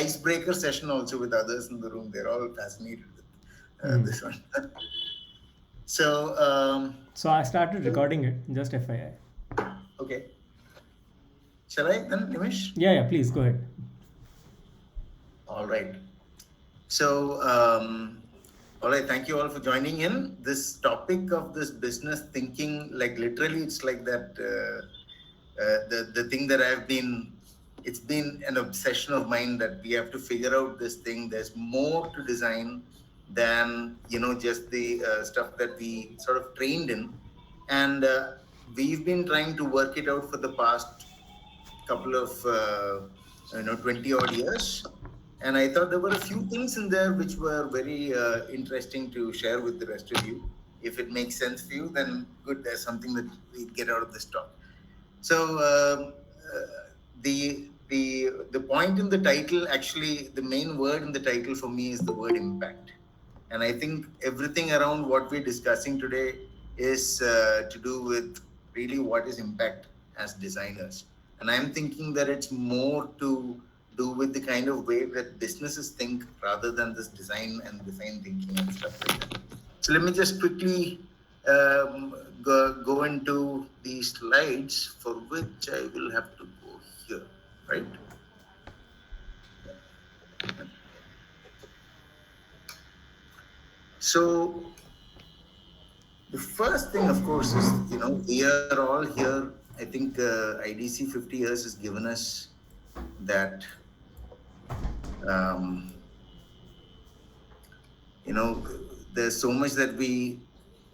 icebreaker session also with others in the room. They're all fascinated with this one. So, So I started recording it, just FYI. okay. Shall I then, Nimish? Yeah, please go ahead. All right. So, all right. Thank you all for joining in. This topic of this business thinking, like literally, it's like that. The thing that I've been, it's been an obsession of mine that we have to figure out this thing. There's more to design than just the stuff that we sort of trained in, and we've been trying to work it out for the past couple of 20 odd years. And I thought there were a few things in there which were very interesting to share with the rest of you. If it makes sense for you, then good, there's something that we get out of this talk. So the point in the title, actually the main word in the title for me is the word impact. And I think everything around what we're discussing today is to do with really what is impact as designers. And I'm thinking that it's more to do with the kind of way that businesses think rather than this design and design thinking and stuff like that. So let me just quickly go into the slides, for which I will have to go here, right? So the first thing, of course, is we are all here. I think IDC 50 years has given us that um, there's so much that we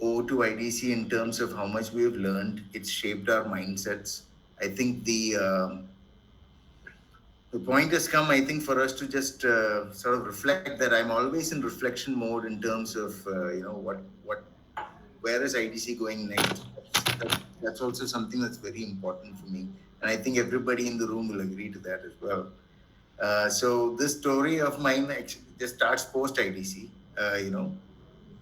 owe to IDC in terms of how much we have learned. It's shaped our mindsets. I think the point has come, I think, for us to just sort of reflect that I'm always in reflection mode in terms of, where is IDC going next? That's also something that's very important for me. And I think everybody in the room will agree to that as well. So this story of mine actually just starts post IDC,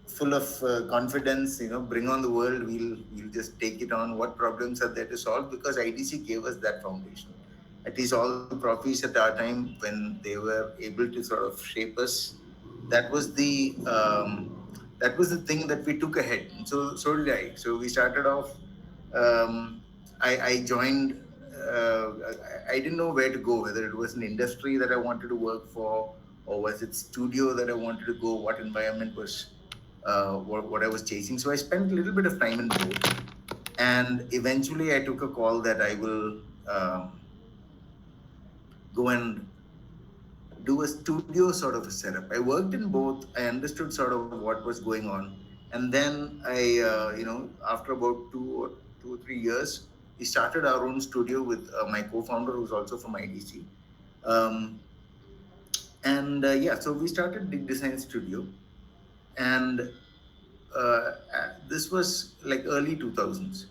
full of confidence, bring on the world. We'll just take it on. What problems are there to solve? Because IDC gave us that foundation. At least all the profis at our time, when they were able to sort of shape us, that was the thing that we took ahead. And so did I. So we started off. I joined. I didn't know where to go. Whether it was an industry that I wanted to work for, or was it studio that I wanted to go. What environment was what I was chasing. So I spent a little bit of time in both, and eventually I took a call that I will go and do a studio sort of a setup. I worked in both. I understood sort of what was going on, and then after about 2 or 3 years, we started our own studio with my co-founder, who's also from IDC. Um, and so we started Big Design Studio, and this was like early 2000s.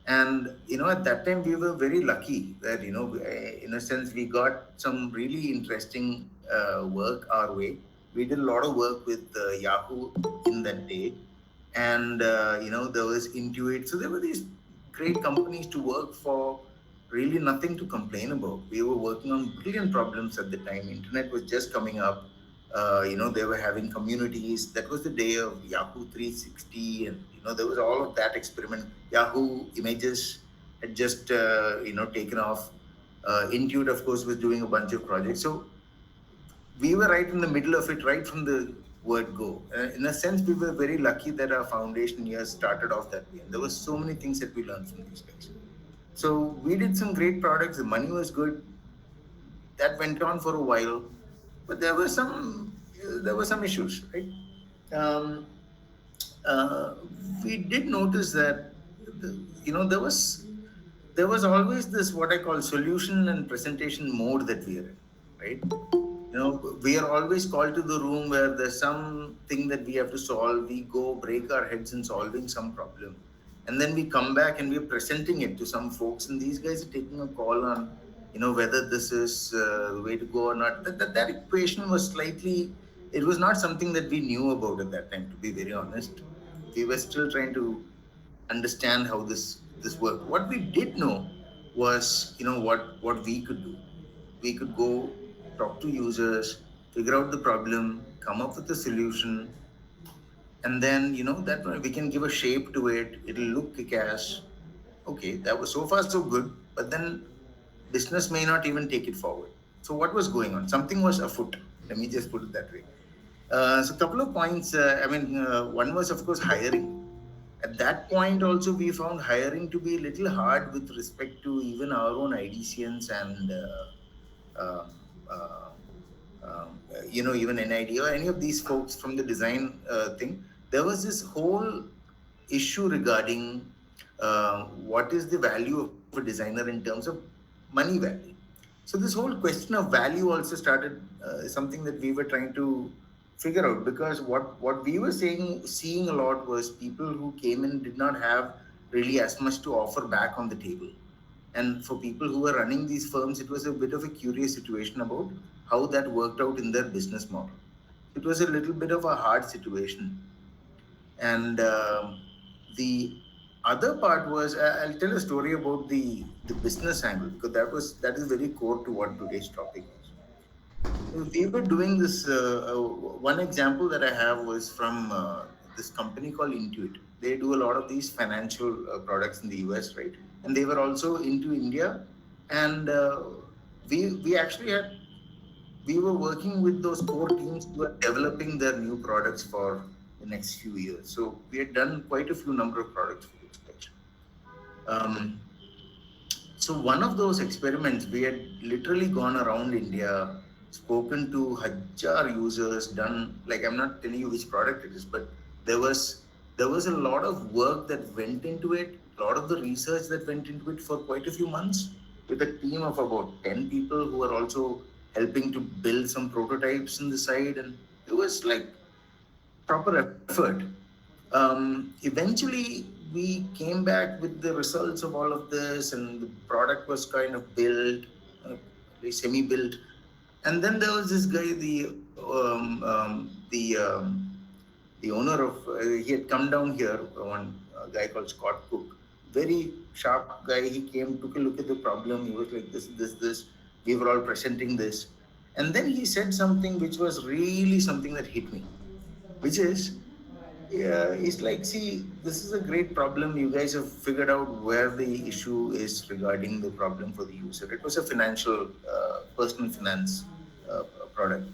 And at that time we were very lucky that in a sense we got some really interesting work our way. We did a lot of work with Yahoo in that day, and there was Intuit. So there were these great companies to work for. Really nothing to complain about. We were working on brilliant problems at the time. Internet was just coming up. They were having communities. That was the day of Yahoo 360, and there was all of that experiment. Yahoo Images had just taken off. Intuit, of course, was doing a bunch of projects. So we were right in the middle of it, right from the word go. In a sense, we were very lucky that our foundation years started off that way. And there were so many things that we learned from these guys. So we did some great products. The money was good. That went on for a while, but there were some issues, right? Um, uh, we did notice that there was always this what I call solution and presentation mode that we are in, right? We are always called to the room where there's something that we have to solve. We go break our heads in solving some problem, and then we come back and we're presenting it to some folks, and these guys are taking a call on whether this is the way to go or not. That equation was slightly, it was not something that we knew about at that time, to be very honest. We were still trying to understand how this worked. What we did know was what we could do. We could go talk to users, figure out the problem, come up with a solution, and then that way we can give a shape to it. It'll look kick-ass. Okay, that was so far so good, but then business may not even take it forward. So what was going on? Something was afoot. Let me just put it that way. So a couple of points. One was of course hiring. At that point, also we found hiring to be a little hard with respect to even our own IDCNs and um, uh, even NID or any of these folks from the design thing. There was this whole issue regarding what is the value of a designer in terms of money value. So this whole question of value also started something that we were trying to figure out, because what we were seeing a lot was people who came in did not have really as much to offer back on the table. And for people who were running these firms, it was a bit of a curious situation about how that worked out in their business model. It was a little bit of a hard situation. And the other part was, I'll tell a story about the business angle, because that is very core to what today's topic is. We were doing this. One example that I have was from this company called Intuit. They do a lot of these financial products in the US, right? And they were also into India, and we actually had we were working with those core teams who were developing their new products for the next few years. So we had done quite a few number of products for those guys. Um, so one of those experiments, we had literally gone around India, spoken to Hajar users, done, like, I'm not telling you which product it is, but there was there was a lot of work that went into it, a lot of the research that went into it for quite a few months, with a team of about 10 people who were also helping to build some prototypes in the side, and it was like proper effort. Eventually, we came back with the results of all of this, and the product was kind of built, uh, semi-built. And then there was this guy, the owner of he had come down here, one guy called Scott Cook, very sharp guy. He came, took a look at the problem. He was like, this. We were all presenting this, and then he said something which was really something that hit me, which is, yeah, it's like, see, this is a great problem. You guys have figured out where the issue is regarding the problem for the user. It was a financial, personal finance product.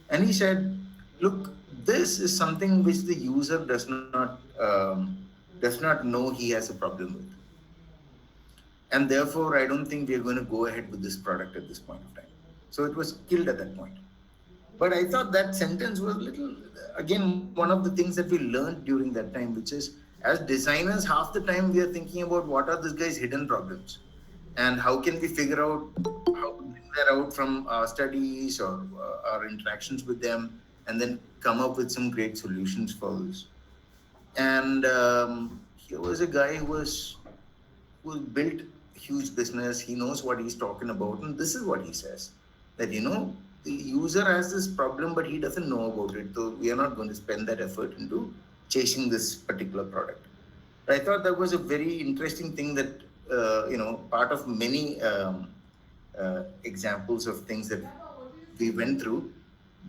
And he said, look, this is something which the user does not know he has a problem with. And therefore, I don't think we're going to go ahead with this product at this point of time. So it was killed at that point. But I thought that sentence was little, again, one of the things that we learned during that time, which is, as designers, half the time we are thinking about what are this guy's hidden problems, and how can we figure out how to bring that out from our studies or our interactions with them, and then come up with some great solutions for this. And here was a guy who built a huge business. He knows what he's talking about, and this is what he says, that the user has this problem, but he doesn't know about it. So we are not going to spend that effort into chasing this particular product. But I thought that was a very interesting thing, that part of many examples of things that we went through,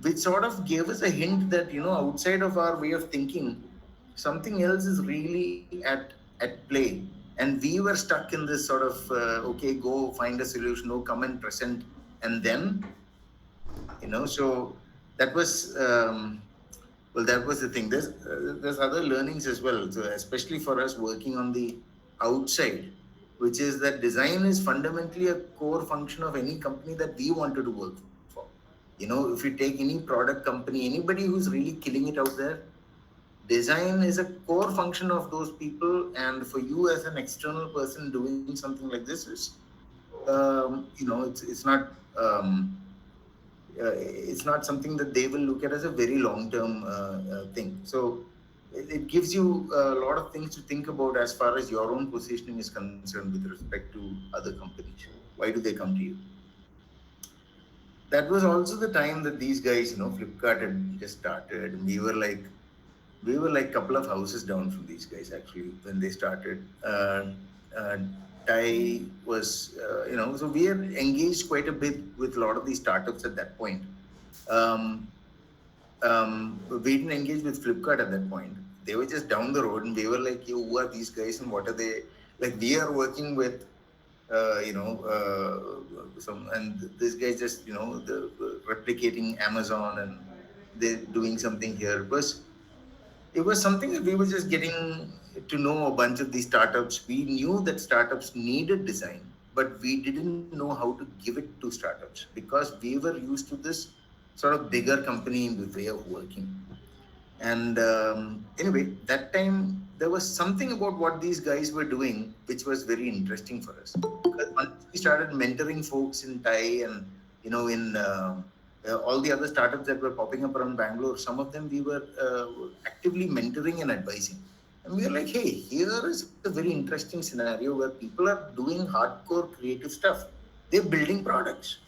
which sort of gave us a hint that outside of our way of thinking, something else is really at play. And we were stuck in this sort of okay, go find a solution, no, come and present. And then so that was well, that was the thing. There's other learnings as well, so especially for us working on the outside, which is that design is fundamentally a core function of any company that we wanted to work for. If you take any product company, anybody who's really killing it out there, design is a core function of those people. And for you as an external person doing something like this is, it's not something that they will look at as a very long term thing. So it gives you a lot of things to think about as far as your own positioning is concerned with respect to other companies. Why do they come to you? That was also the time that these guys, Flipkart had just started. We were like a couple of houses down from these guys actually when they started. TIE was, so we are engaged quite a bit with a lot of these startups at that point. Um, we didn't engage with Flipkart at that point. They were just down the road, and we were like, "Yo, who are these guys, and what are they?" Like, we are working with, some, and this guy just, replicating Amazon, and they're doing something here. It was something that we were just getting to know a bunch of these startups. We knew that startups needed design, but we didn't know how to give it to startups because we were used to this sort of bigger company in the way of working. And anyway, that time there was something about what these guys were doing which was very interesting for us. Because once we started mentoring folks in Thai and in all the other startups that were popping up around Bangalore, some of them we were actively mentoring and advising. And we were like, hey, here is a very interesting scenario where people are doing hardcore creative stuff. They're building products,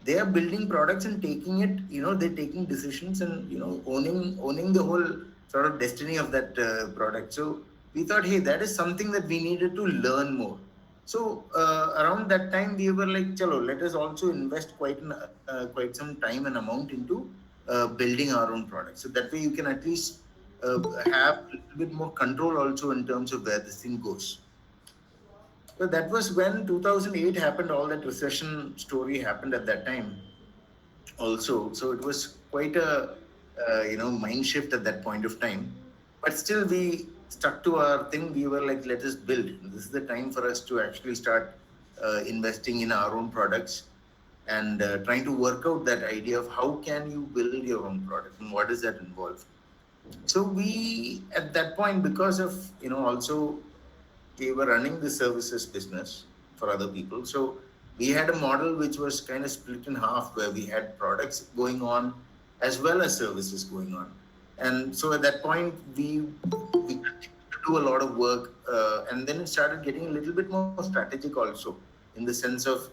and taking it, they're taking decisions and owning the whole sort of destiny of that product. So we thought, hey, that is something that we needed to learn more. So around that time we were like, chalo, let us also invest quite some time and amount into building our own products, so that way you can at least have a little bit more control also in terms of where this thing goes. So that was when 2008 happened. All that recession story happened at that time also. So it was quite a mind shift at that point of time. But still, we stuck to our thing. We were like, let us build. This is the time for us to actually start investing in our own products and trying to work out that idea of how can you build your own product and what does that involve. So we, at that point, because of also we were running the services business for other people. So we had a model which was kind of split in half, where we had products going on as well as services going on. And so at that point, we continued to do a lot of work, and then it started getting a little bit more strategic also, in the sense of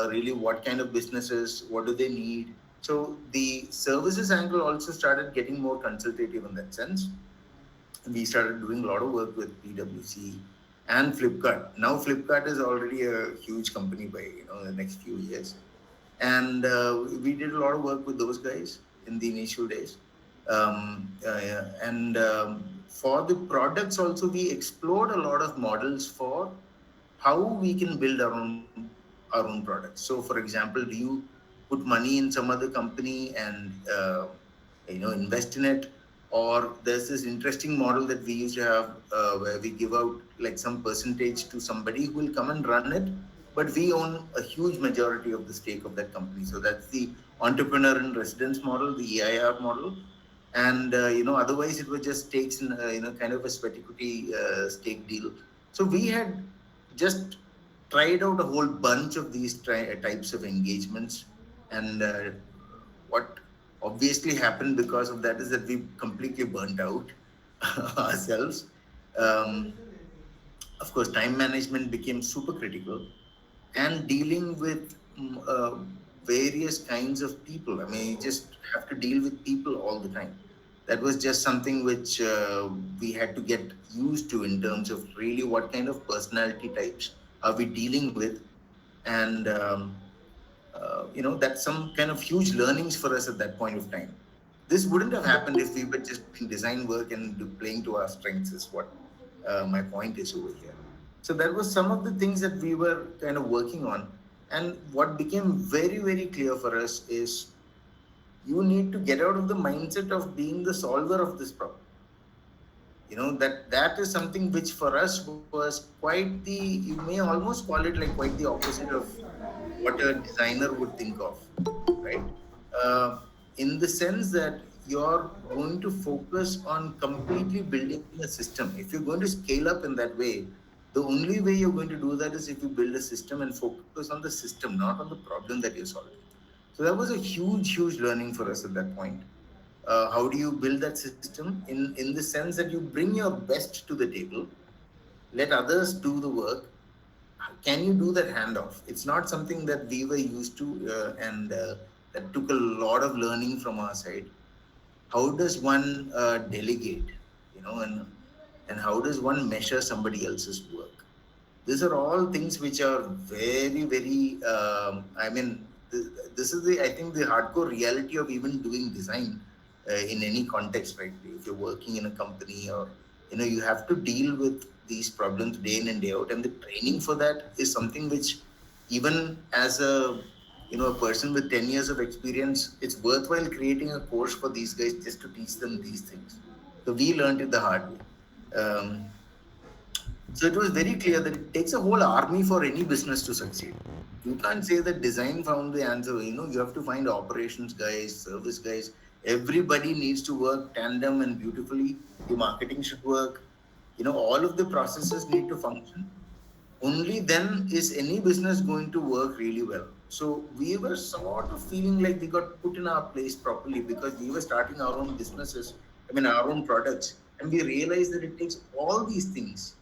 really what kind of businesses, what do they need. So the services angle also started getting more consultative in that sense. We started doing a lot of work with PwC and Flipkart. Now Flipkart is already a huge company by the next few years, and we did a lot of work with those guys in the initial days. And For the products also, we explored a lot of models for how we can build our own products. So, for example, do you put money in some other company and invest in it, or there's this interesting model that we used to have where we give out like some percentage to somebody who will come and run it, but we own a huge majority of the stake of that company. So that's the entrepreneur in residence model, the EIR model. And otherwise it was just stakes in kind of a sweat equity stake deal. So we had just tried out a whole bunch of these types of engagements, and what obviously happened because of that is that we completely burnt out ourselves. um, of course, time management became super critical, and dealing with various kinds of people. I mean, you just have to deal with people all the time. That was just something which we had to get used to, in terms of really what kind of personality types are we dealing with. And that's some kind of huge learnings for us at that point of time. This wouldn't have happened if we were just doing design work and playing to our strengths, is what my point is over here. So that was some of the things that we were kind of working on. And what became very, very clear for us is, you need to get out of the mindset of being the solver of this problem. That is something which for us was quite the, you may almost call it like quite the opposite of what a designer would think of, right? In the sense that you're going to focus on completely building a system. If you're going to scale up in that way, the only way you're going to do that is if you build a system and focus on the system, not on the problem that you're solving. So that was a huge, huge learning for us at that point. How do you build that system in the sense that you bring your best to the table, let others do the work? Can you do that handoff? It's not something that we were used to, and that took a lot of learning from our side. How does one delegate, and how does one measure somebody else's work? These are all things which are very, very. I mean, this is the, I think, the hardcore reality of even doing design in any context, right? If you're working in a company, or you have to deal with these problems day in and day out, and the training for that is something which, even as a a person with 10 years of experience, it's worthwhile creating a course for these guys just to teach them these things. So we learned it the hard way. So it was very clear that it takes a whole army for any business to succeed. You can't say that design found the answer. You have to find operations guys, service guys. Everybody needs to work tandem and beautifully. The marketing should work. All of the processes need to function. Only then is any business going to work really well. So we were sort of feeling like we got put in our place properly because we were starting our own businesses, I mean, our own products. And we realized that it takes all these things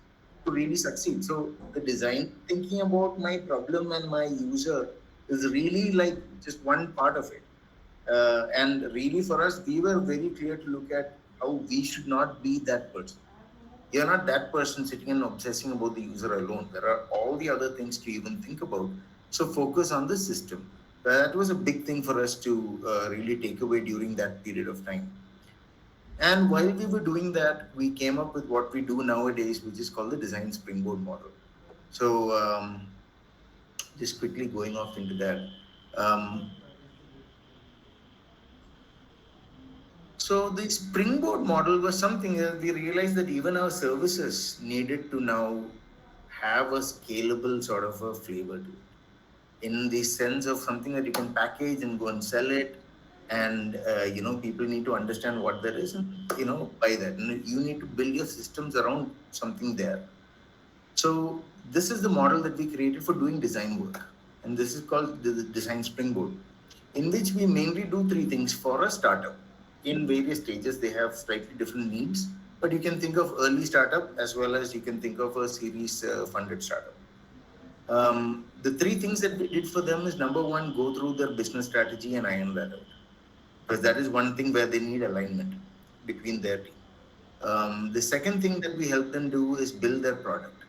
to really succeed. So the design, thinking about my problem and my user is really like just one part of it. And really for us, we were very clear to look at how we should not be that person. You're not that person sitting and obsessing about the user alone. There are all the other things to even think about. So focus on the system. That was a big thing for us to really take away during that period of time. And while we were doing that, we came up with what we do nowadays, which is called the design springboard model. So just quickly going off into that. Um, So the springboard model was something that we realized that even our services needed to now have a scalable sort of a flavor to it, in the sense of something that you can package and go and sell it, and people need to understand what there is, and buy that. And you need to build your systems around something there. So this is the model that we created for doing design work, and this is called the design springboard, in which we mainly do three things for a startup. In various stages, they have slightly different needs, but you can think of early startup as well as you can think of a series funded startup. The three things that we did for them is, number one, go through their business strategy and iron that out, because that is one thing where they need alignment between their team. The second thing that we help them do is build their product.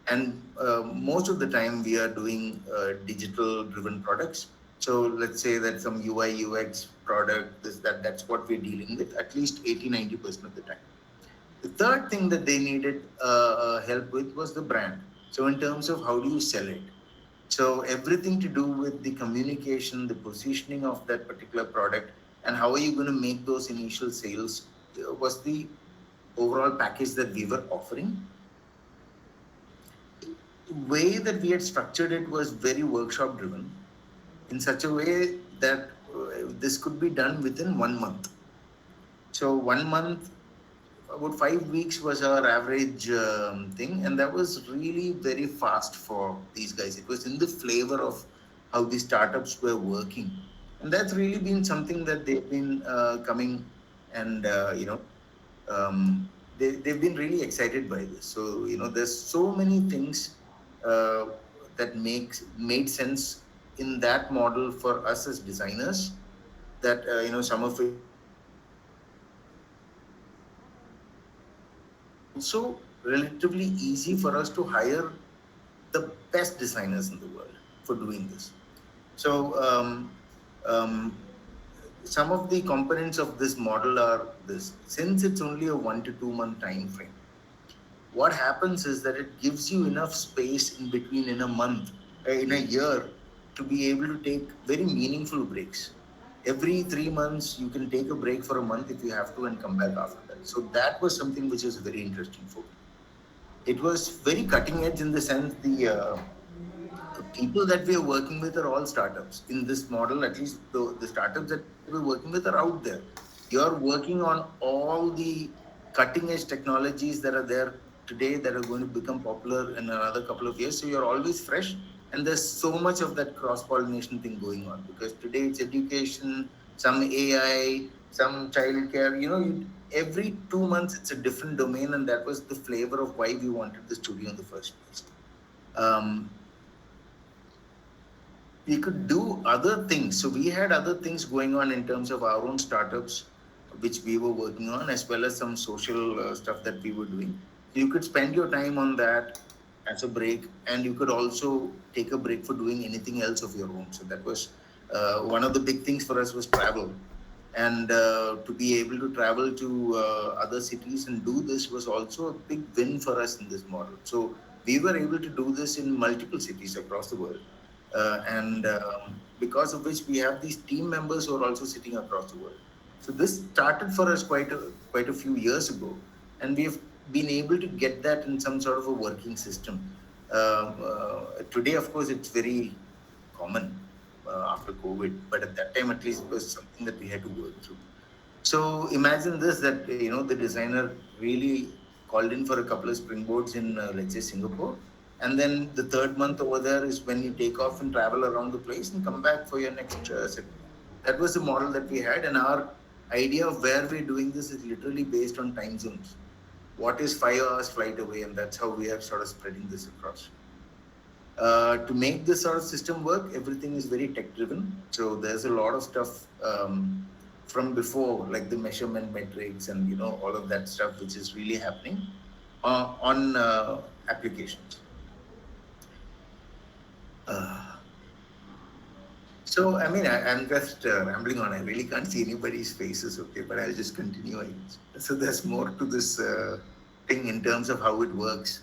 And most of the time we are doing digital driven products. So let's say that some UI UX product, that's what we're dealing with at least 80-90% of the time. The third thing that they needed help with was the brand. So in terms of how do you sell it, so everything to do with the communication, the positioning of that particular product, and how are you going to make those initial sales was the overall package that we were offering. The way that we had structured it was very workshop driven, in such a way that this could be done within 1 month. So 1 month, about 5 weeks was our average thing, and that was really very fast for these guys. It was in the flavor of how the startups were working, and that's really been something that they've been coming, and they've been really excited by this. So there's so many things uh, that made sense in that model for us as designers, that some of it was also relatively easy for us to hire the best designers in the world for doing this. So um, some of the components of this model are this. Since it's only a 1 to 2 month time frame, what happens is that it gives you enough space in between, in a month, in a year, to be able to take very meaningful breaks. Every 3 months, you can take a break for a month if you have to and come back after that. So that was something which was very interesting for me. It was very cutting edge in the sense the people that we are working with are all startups in this model. At least the startups that we're working with are out there. You're working on all the cutting edge technologies that are there today that are going to become popular in another couple of years. So you're always fresh. And there's so much of that cross pollination thing going on, because today it's education, some AI, some childcare. Every 2 months it's a different domain, and that was the flavor of why we wanted the studio in the first place. Um, we could do other things. So we had other things going on in terms of our own startups, which we were working on, as well as some social stuff that we were doing. You could spend your time on that, as a break, and you could also take a break for doing anything else of your own. So that was one of the big things for us was travel, and to be able to travel to other cities and do this was also a big win for us in this model. So we were able to do this in multiple cities across the world, and because of which we have these team members who are also sitting across the world. So this started for us quite a few years ago, and we have been able to get that in some sort of a working system. Today, of course, it's very common after COVID, but at that time, at least, it was something that we had to work through. So imagine this, that the designer really called in for a couple of springboards in let's say Singapore, and then the third month over there is when you take off and travel around the place and come back for your next set. That was the model that we had, and our idea of where we're doing this is literally based on time zones. What is 5 hours flight away, and that's how we are sort of spreading this across. To make this sort of system work, everything is very tech driven. So there's a lot of stuff from before, like the measurement metrics and all of that stuff, which is really happening on applications. Uh, so I mean, I'm just rambling on. I really can't see anybody's faces, okay, but I'll just continue. So there's more to this thing in terms of how it works.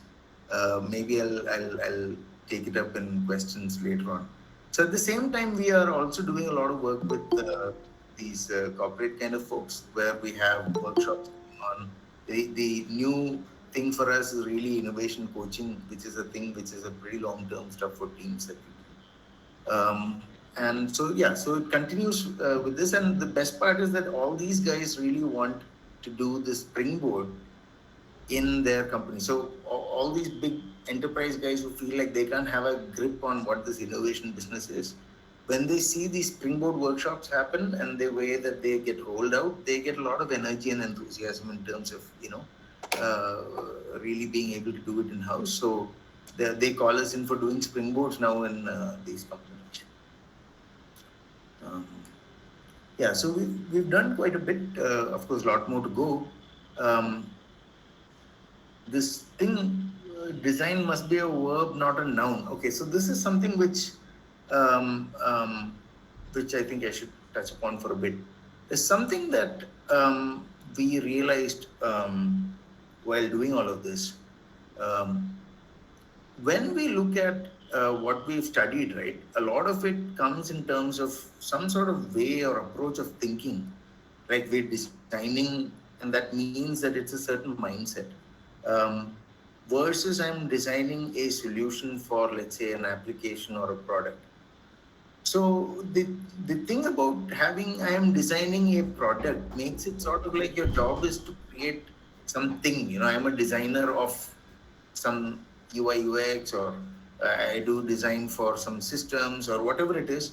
Maybe I'll take it up in questions later on. So at the same time, we are also doing a lot of work with these corporate kind of folks, where we have workshops going on. The new thing for us is really innovation coaching, which is a thing which is a pretty long term stuff for teams that we do. And so yeah, so it continues with this, and the best part is that all these guys really want to do this springboard in their company. So all these big enterprise guys who feel like they can't have a grip on what this innovation business is, when they see these springboard workshops happen and the way that they get rolled out, they get a lot of energy and enthusiasm in terms of really being able to do it in house. So they call us in for doing springboards now in these companies. Um, yeah, so we've done quite a bit. Of course, a lot more to go. This thing, design must be a verb, not a noun. Okay, so this is something um, um, which I think I should touch upon for a bit. There's something that we realized while doing all of this. Um, when we look at what we've studied, right, a lot of it comes in terms of some sort of way or approach of thinking. Like we're designing, and that means that it's a certain mindset. Um, Versus I'm designing a solution for, let's say, an application or a product. So the thing about having I am designing a product makes it sort of like your job is to create something. I'm a designer of some UI UX, or I do design for some systems or whatever it is.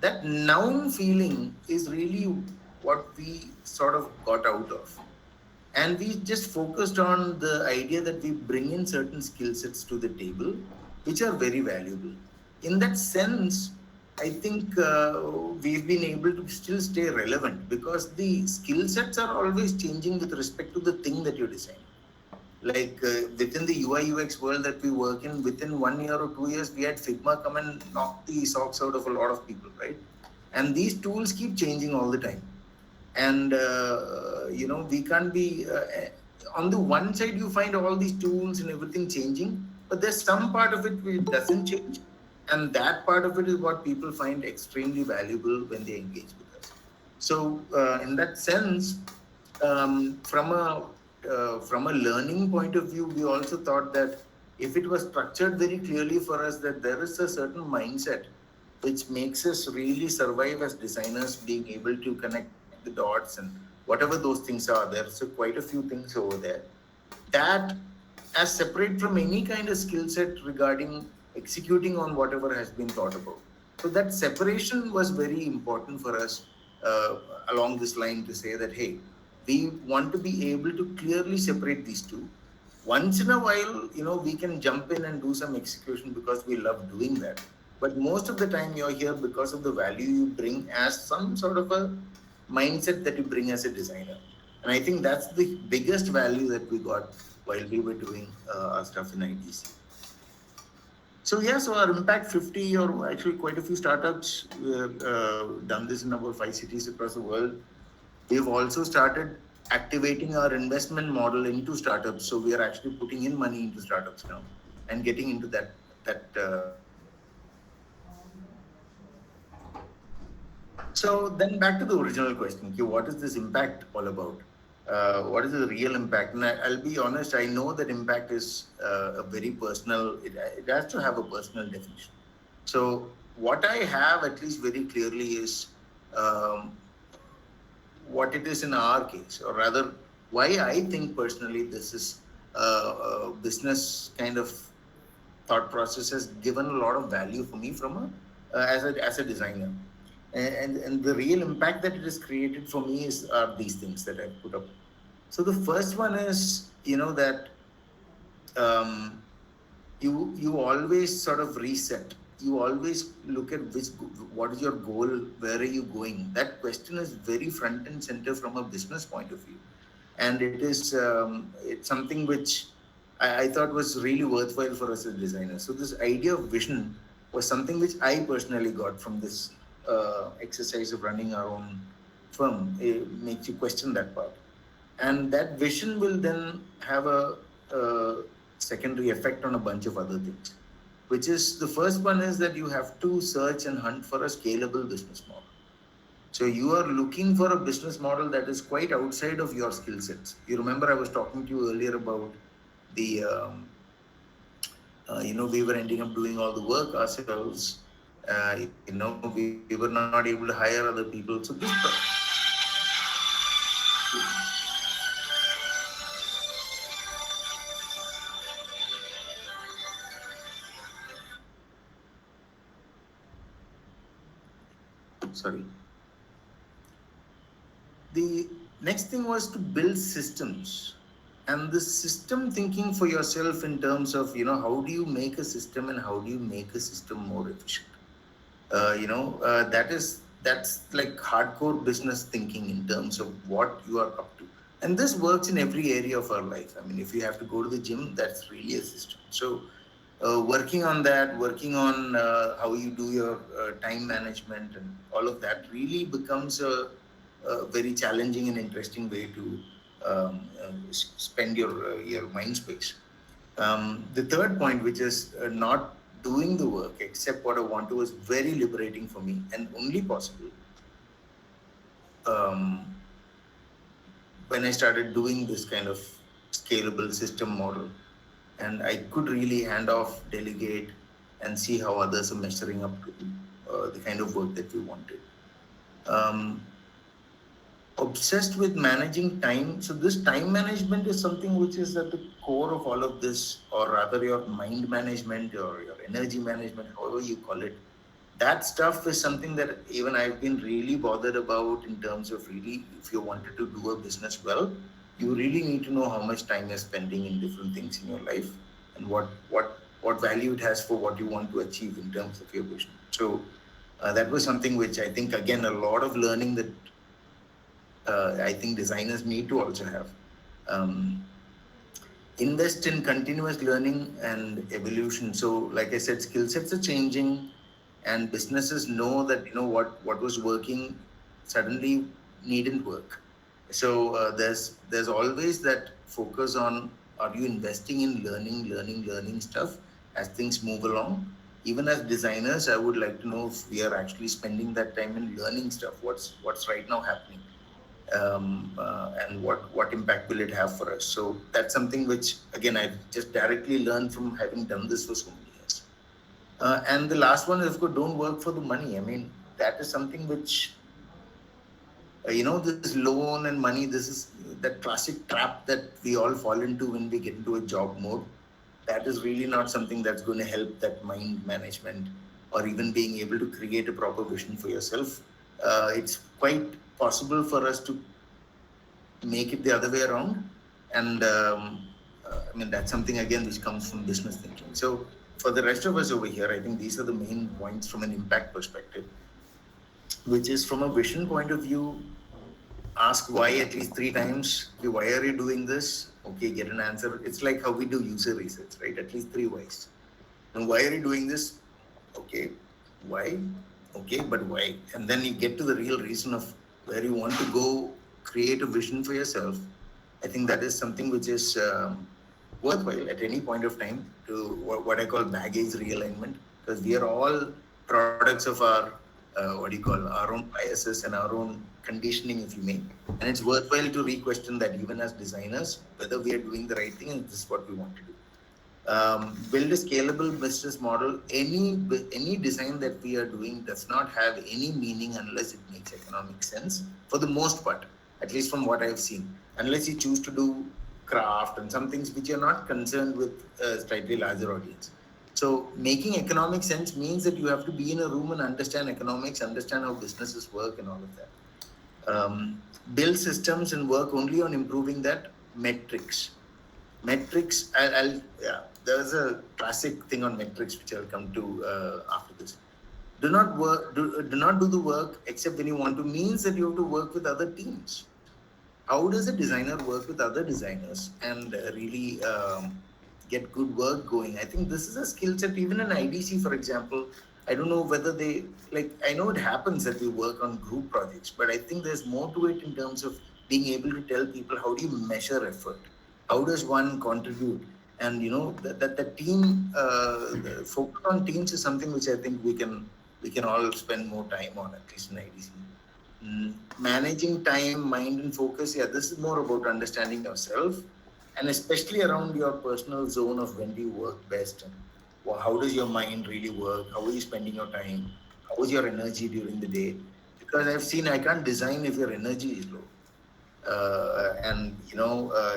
That noun feeling is really what we sort of got out of. And we just focused on the idea that we bring in certain skill sets to the table, which are very valuable. In that sense, I think we've been able to still stay relevant, because the skill sets are always changing with respect to the thing that you're designing. Like within the UI UX world that we work in, within 1 year or 2 years, we had Figma come and knock the socks out of a lot of people, right? And these tools keep changing all the time. And we can't be on the one side you find all these tools and everything changing, but there's some part of it which doesn't change, and that part of it is what people find extremely valuable when they engage with us. So in that sense, from a learning point of view, we also thought that if it was structured very clearly for us, that there is a certain mindset which makes us really survive as designers, being able to connect the dots and whatever those things are. There's quite a few things over there that, as separate from any kind of skill set regarding executing on whatever has been thought about. So that separation was very important for us along this line, to say that, hey, we want to be able to clearly separate these two. Once in a while, we can jump in and do some execution because we love doing that. But most of the time, you're here because of the value you bring as some sort of a mindset that you bring as a designer. And I think that's the biggest value that we got while we were doing our stuff in ITC. So yeah, so our Impact 50 or actually quite a few startups done this in about 5 cities across the world. We've also started activating our investment model into startups. So we are actually putting in money into startups now and getting into that business model. So then back to the original question, Q, what is this impact all about? What is the real impact? And I'll be honest, I know that impact is a very personal, it has to have a personal definition. So what I have at least very clearly is um, what it is in our case, or rather, why I think personally this is a business kind of thought process has given a lot of value for me from as a designer, and the real impact that it has created for me is are these things that I've put up. So the first one is that um, you always sort of reset. You always look at what is your goal, where are you going. That question is very front and center from a business point of view, and it's something which I thought was really worthwhile for us as designers. So this idea of vision was something which I personally got from this exercise of running our own firm. It makes you question that part, and that vision will then have a secondary effect on a bunch of other things, which is the first one is that you have to search and hunt for a scalable business model. So you are looking for a business model that is quite outside of your skill sets. You remember I was talking to you earlier about the we were ending up doing all the work ourselves. We were not able to hire other people. So sorry. The next thing was to build systems, and the system thinking for yourself in terms of how do you make a system and how do you make a system more efficient. That's like hardcore business thinking in terms of what you are up to, and this works in every area of our life. I mean, if you have to go to the gym, that's really a system. So working on that, working on how you do your time management and all of that really becomes a very challenging and interesting way to spend your mind space. The third point, which is not doing the work except what I want to, was very liberating for me and only possible um, when I started doing this kind of scalable system model. And I could really hand off, delegate, and see how others are measuring up to the kind of work that we wanted. Um, Obsessed with managing time. So this time management is something which is at the core of all of this, or rather your mind management or your energy management, however you call it. That stuff is something that even I've been really bothered about in terms of really, if you wanted to do a business well, you really need to know how much time you're spending in different things in your life and what value it has for what you want to achieve in terms of your vision. So that was something which I think again a lot of learning that I think designers need to also have. Um, Invest in continuous learning and evolution. So, like I said, skill sets are changing, and businesses know that what was working suddenly needn't work. So there's always that focus on, are you investing in learning stuff as things move along. Even as designers, I would like to know if we are actually spending that time in learning stuff. What's right now happening, and what impact will it have for us? So that's something which again I've just directly learned from having done this for so many years. And the last one is, of course, don't work for the money. I mean, that is something which this loan and money. This is that classic trap that we all fall into when we get into a job mode. That is really not something that's going to help that mind management or even being able to create a proper vision for yourself. It's quite possible for us to make it the other way around. And I mean, that's something again which comes from business thinking. So for the rest of us over here, I think these are the main points from an impact perspective, which is from a vision point of view. Ask why at least 3 times. Okay, why are you doing this? Okay, get an answer. It's like how we do user research, right? At least 3 whys. why are you doing this? Okay, why? Okay, but why? And then you get to the real reason of where you want to go, create a vision for yourself. I think that is something which is worthwhile at any point of time to what I call baggage realignment, because we are all products of our our own biases and our own conditioning, if you may. And it's worthwhile to re-question that even as designers, whether we are doing the right thing and this is what we want to do. Build a scalable business model. Any design that we are doing does not have any meaning unless it makes economic sense, for the most part, at least from what I've seen. Unless you choose to do craft and some things which are not concerned with a slightly larger audience. So making economic sense means that you have to be in a room and understand economics, understand how businesses work and all of that. Build systems and work only on improving that. Metrics. Yeah, there's a classic thing on metrics which I'll come to after this. Do not do the work except when you want to, means that you have to work with other teams. How does a designer work with other designers and really get good work going? I think this is a skill set. Even in IDC, for example, I don't know whether they, like, I know it happens that we work on group projects, but I think there's more to it in terms of being able to tell people, how do you measure effort? How does one contribute? And that the team the focus on teams is something which I think we can all spend more time on, at least in IDC. Managing time, mind, and focus. Yeah, this is more about understanding yourself, and especially around your personal zone of when do you work best, and how does your mind really work? How are you spending your time? How is your energy during the day? Because I've seen I can't design if your energy is low, and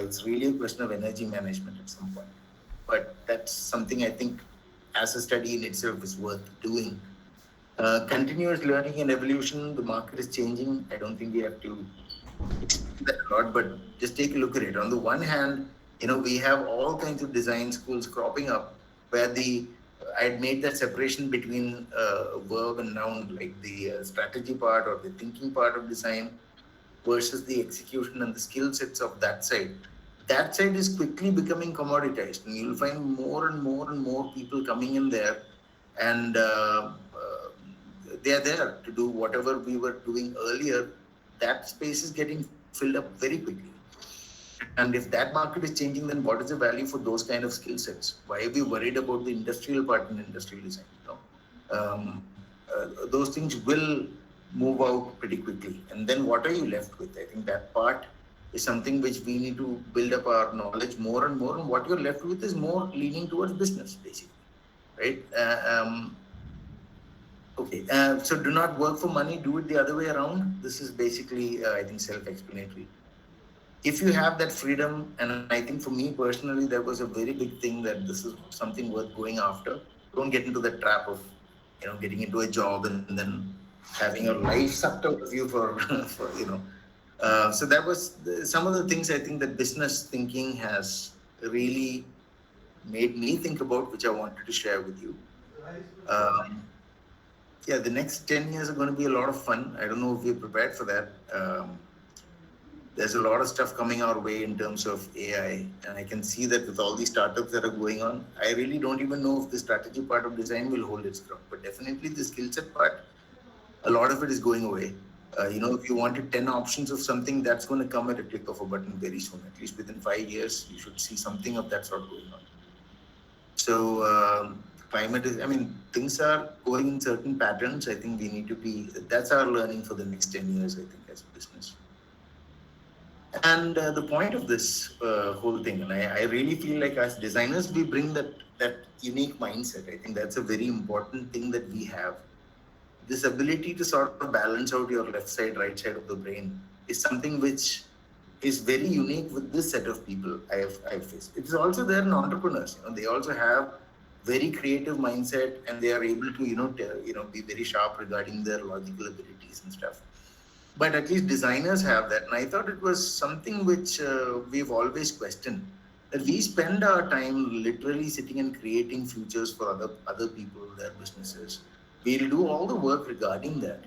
it's really a question of energy management at some point. But that's something I think, as a study in itself, is worth doing. Continuous learning and evolution. The market is changing. I don't think we have to explain that a lot, but just take a look at it. On the one hand, we have all kinds of design schools cropping up where I had made that separation between verb and noun, like the strategy part or the thinking part of design versus the execution and the skill sets of that side. That side is quickly becoming commoditized, and you'll find more and more and more people coming in there, and they are there to do whatever we were doing earlier. That space is getting filled up very quickly. And if that market is changing, then what is the value for those kind of skill sets? Why are we worried about the industrial part in industrial design? Those things will move out pretty quickly. And then what are you left with? I think that part is something which we need to build up our knowledge more and more. And what you're left with is more leaning towards business, basically, right? Okay, so do not work for money, do it the other way around. This is basically, I think, self-explanatory. If you have that freedom, and I think for me personally, that was a very big thing, that this is something worth going after. Don't get into the trap of, getting into a job and then having your life sucked out of you for, so that was some of the things I think that business thinking has really made me think about, which I wanted to share with you. Yeah, the next 10 years are going to be a lot of fun. I don't know if we're prepared for that. There's a lot of stuff coming our way in terms of AI, and I can see that with all these startups that are going on. I really don't even know if the strategy part of design will hold its ground, but definitely the skill set part, a lot of it is going away. If you wanted 10 options of something, that's going to come at a click of a button very soon. At least within 5 years, you should see something of that sort going on. So climate is, things are going in certain patterns. I think we need to that's our learning for the next 10 years, I think, as a business. And the point of this whole thing, and I really feel like as designers, we bring that unique mindset. I think that's a very important thing that we have. This ability to sort of balance out your left side, right side of the brain is something which is very unique with this set of people I've faced. It is also there in entrepreneurs. They also have very creative mindset, and they are able to be very sharp regarding their logical abilities and stuff. But at least designers have that, and I thought it was something which we've always questioned, that we spend our time literally sitting and creating futures for other people, their businesses. We'll do all the work regarding that.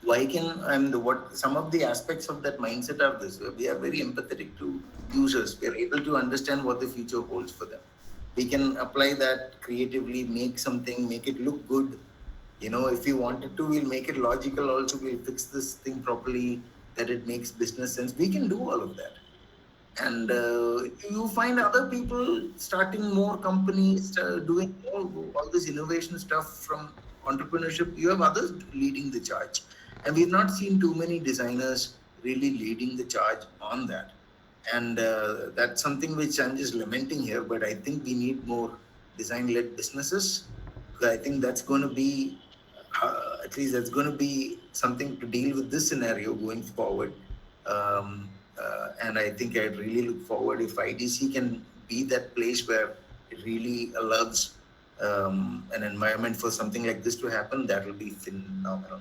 Why can, and what some of the aspects of that mindset are this: we are very empathetic to users. We are able to understand what the future holds for them. We can apply that creatively, make something, make it look good. If we wanted to, we'll make it logical also, we'll fix this thing properly, that it makes business sense. We can do all of that. And you find other people starting more companies, doing all this innovation stuff from entrepreneurship. You have others leading the charge, and we've not seen too many designers really leading the charge on that. And that's something which I'm just lamenting here, but I think we need more design-led businesses. I think that's going to be, at least that's going to be something to deal with this scenario going forward. And I think I'd really look forward if IDC can be that place where it really allows an environment for something like this to happen. That will be phenomenal.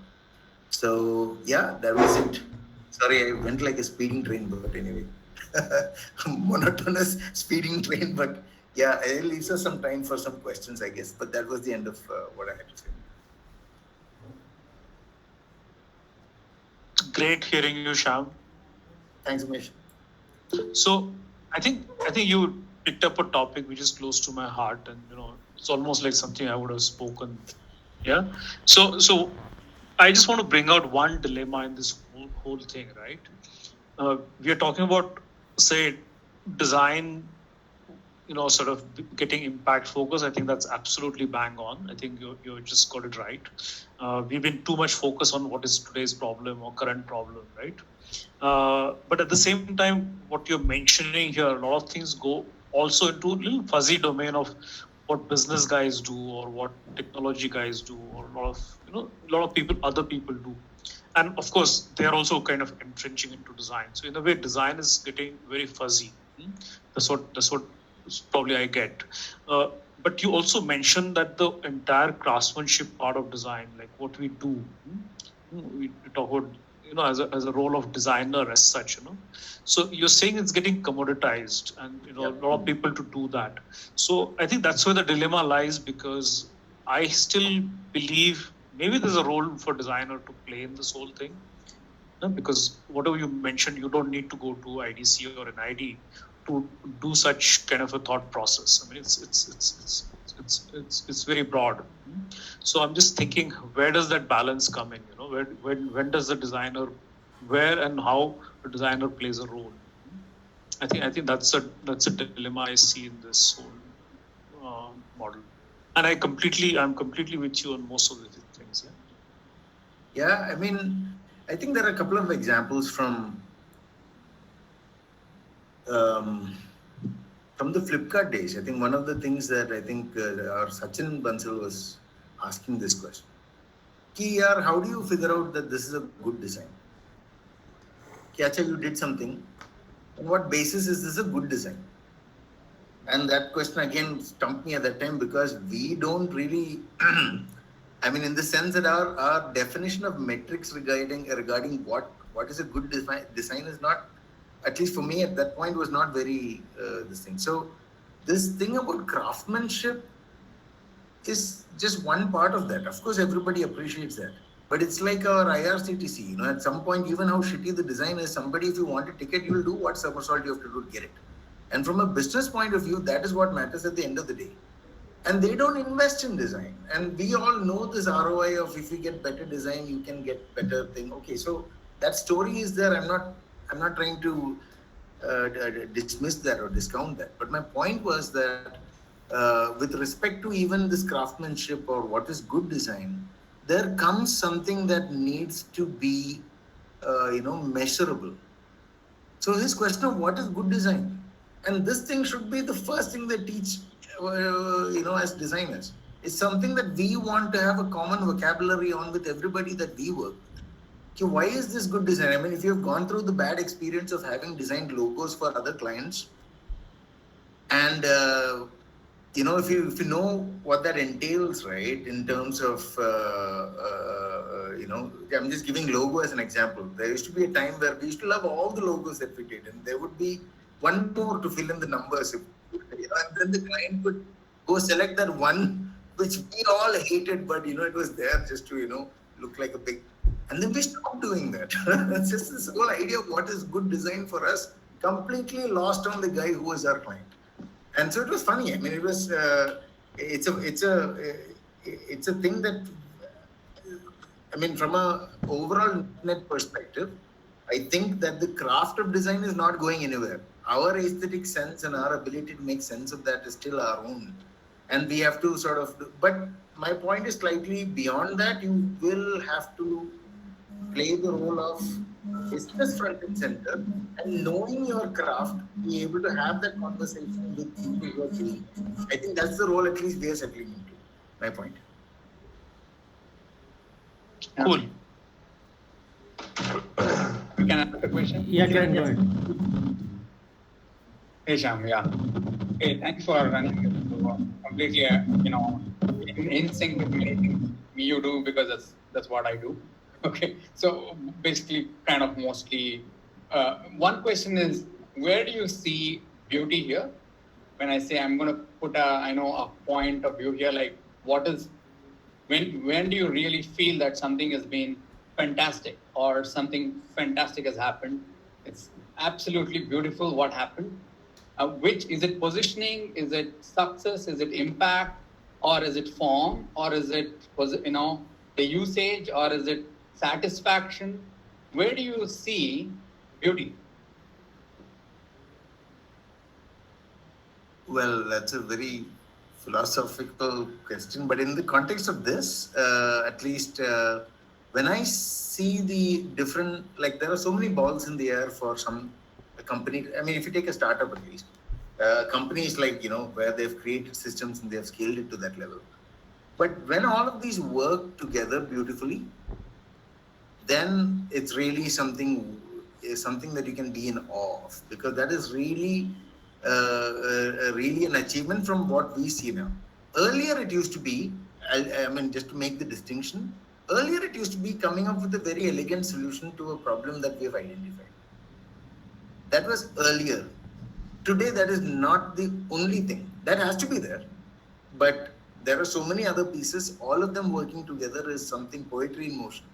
So yeah, that was it. Sorry, I went like a speeding train, but anyway, monotonous speeding train. But yeah, it leaves us some time for some questions, I guess. But that was the end of what I had to say. Great hearing you, Shyam. Thanks, Umesh. So I think you picked up a topic which is close to my heart, and it's almost like something I would have spoken. Yeah. So I just want to bring out one dilemma in this whole thing, right? We are talking about, say, design, sort of getting impact focus. I think that's absolutely bang on. I think you just got it right. We've been too much focused on what is today's problem or current problem, right? But at the same time, what you're mentioning here, a lot of things go also into a little fuzzy domain of what business guys do or what technology guys do, or a lot of people, other people do. And of course, they're also kind of entrenching into design. So in a way, design is getting very fuzzy. That's what probably I get. But you also mentioned that the entire craftsmanship part of design, like what we do, we talk about, as a role of designer as such, So you're saying it's getting commoditized, and a lot of people to do that. So I think that's where the dilemma lies, because I still believe maybe there's a role for designer to play in this whole thing. Because whatever you mentioned, you don't need to go to IDC or an ID to do such kind of a thought process. I mean, it's very broad. So I'm just thinking, where does that balance come in? When does the designer, where and how the designer plays a role? I think that's a dilemma I see in this whole model. And I'm completely with you on most of the things. Yeah, I mean, I think there are a couple of examples from the Flipkart days. I think one of the things that I think our Sachin Bansal was asking this question. Ki yaar, how do you figure out that this is a good design? Ki acha, you did something. On what basis is this a good design? And that question again stumped me at that time, because we don't really, I mean, in the sense that our definition of metrics regarding what is a good design is not, at least for me at that point, was not very this thing. So this thing about craftsmanship is just one part of that. Of course, everybody appreciates that. But it's like our IRCTC, at some point, even how shitty the design is, somebody, if you want a ticket, you'll do what somersault you have to do to get it. And from a business point of view, that is what matters at the end of the day. And they don't invest in design. And we all know this ROI of, if you get better design, you can get better thing. Okay, so that story is there. I'm not trying to dismiss that or discount that. But my point was that with respect to even this craftsmanship or what is good design, there comes something that needs to be, measurable. So this question of what is good design, and this thing should be the first thing they teach, as designers. It's something that we want to have a common vocabulary on with everybody that we work with. So why is this good design? I mean, if you've gone through the bad experience of having designed logos for other clients, and if you know what that entails, right, in terms of I'm just giving logo as an example. There used to be a time where we used to love all the logos that we did, and there would be one more to fill in the numbers, and then the client would go select that one which we all hated, but it was there just to look like a big. And then we stopped doing that. That's just this whole idea of what is good design for us, completely lost on the guy who was our client. And so it was funny. I mean, it was it's a thing that I mean, from a overall net perspective, I think that the craft of design is not going anywhere. Our aesthetic sense and our ability to make sense of that is still our own, and we have to sort of. But my point is slightly beyond that. You will have to play the role of business front and center, and knowing your craft, be able to have that conversation with people who are doing it. I think that's the role at least we are settling into. My point. Cool. You can ask the question. Yeah, Kiran, go ahead. Hey Shyam, yeah. Hey, thanks for running this completely, in sync with many things you do, because that's what I do. Okay, so basically, kind of mostly, one question is, where do you see beauty here? When I say I'm going to put a point of view here, like what is, when do you really feel that something has been fantastic or something fantastic has happened? It's absolutely beautiful what happened. Which is it positioning? Is it success? Is it impact? Or is it form? Or is it the usage? Or is it satisfaction? Where do you see beauty? Well, that's a very philosophical question, but in the context of this, at least when I see the different, like there are so many balls in the air for a company. I mean, if you take a startup at least, companies like, where they've created systems and they've scaled it to that level. But when all of these work together beautifully, then it's really something that you can be in awe of, because that is really really an achievement from what we see now. Earlier it used to be, I mean, just to make the distinction, earlier it used to be coming up with a very elegant solution to a problem that we have identified. That was earlier. Today that is not the only thing. That has to be there. But there are so many other pieces, all of them working together is something, poetry in motion.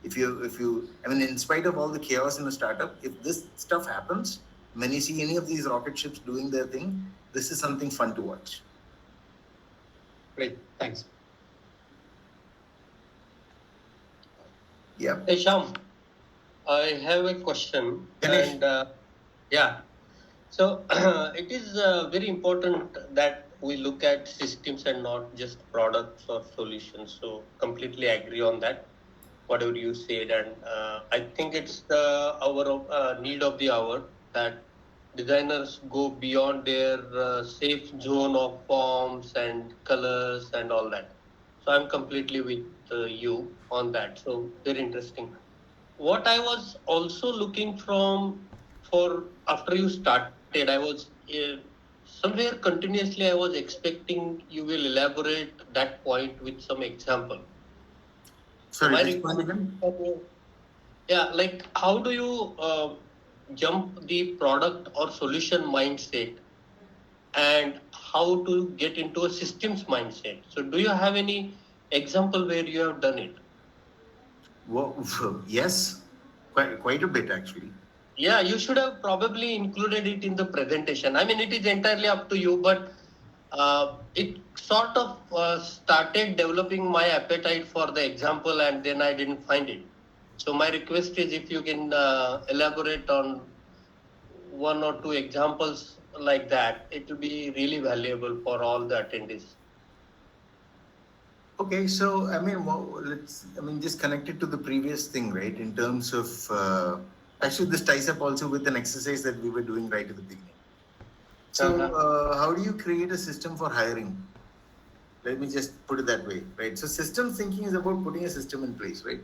If you, I mean, in spite of all the chaos in a startup, if this stuff happens, when you see any of these rocket ships doing their thing, this is something fun to watch. Great, thanks. Yeah. Hey Shyam, I have a question. Ganesh. And yeah, so it is very important that we look at systems and not just products or solutions. So completely agree on that, whatever you said. And I think it's our need of the hour that designers go beyond their safe zone of forms and colors and all that. So I'm completely with you on that. So very interesting. What I was also looking for after you started, I was somewhere continuously I was expecting you will elaborate that point with some example. Sorry, which point again? Yeah, like how do you jump the product or solution mindset and how to get into a systems mindset? So do you have any example where you have done it? Well, yes, quite a bit actually. Yeah, you should have probably included it in the presentation. I mean, it is entirely up to you, but it sort of started developing my appetite for the example, and then I didn't find it. So my request is if you can elaborate on one or two examples like that, it will be really valuable for all the attendees. Okay, so I mean, just connect it to the previous thing, right? In terms of, actually, this ties up also with an exercise that we were doing right at the beginning. So, how do you create a system for hiring? Let me just put it that way, right? So, systems thinking is about putting a system in place, right?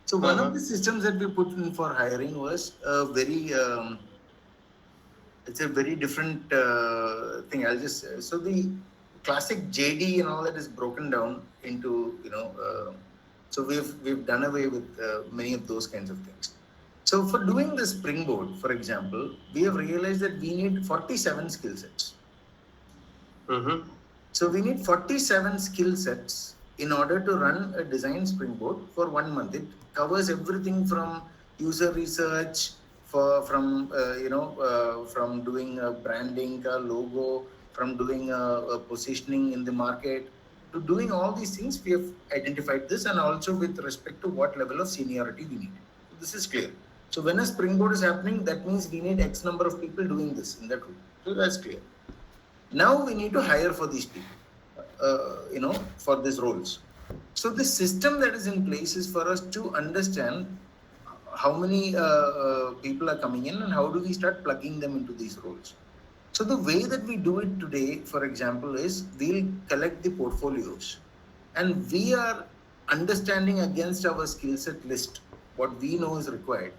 So, one of the systems that we put in for hiring was it's a very different thing. So the classic JD and all that is broken down into, so we've done away with many of those kinds of things. So for doing the springboard, for example, we have realized that we need 47 skill sets. Mm-hmm. So we need 47 skill sets in order to run a design springboard for 1 month. It covers everything from user research, from doing branding, logo, from doing a positioning in the market, to doing all these things. We have identified this, and also with respect to what level of seniority we need. So this is clear. So when a springboard is happening, that means we need X number of people doing this in that room. So that's clear. Now we need to hire for these people, for these roles. So the system that is in place is for us to understand how many people are coming in and how do we start plugging them into these roles. So the way that we do it today, for example, is we'll collect the portfolios and we are understanding against our skill set list what we know is required.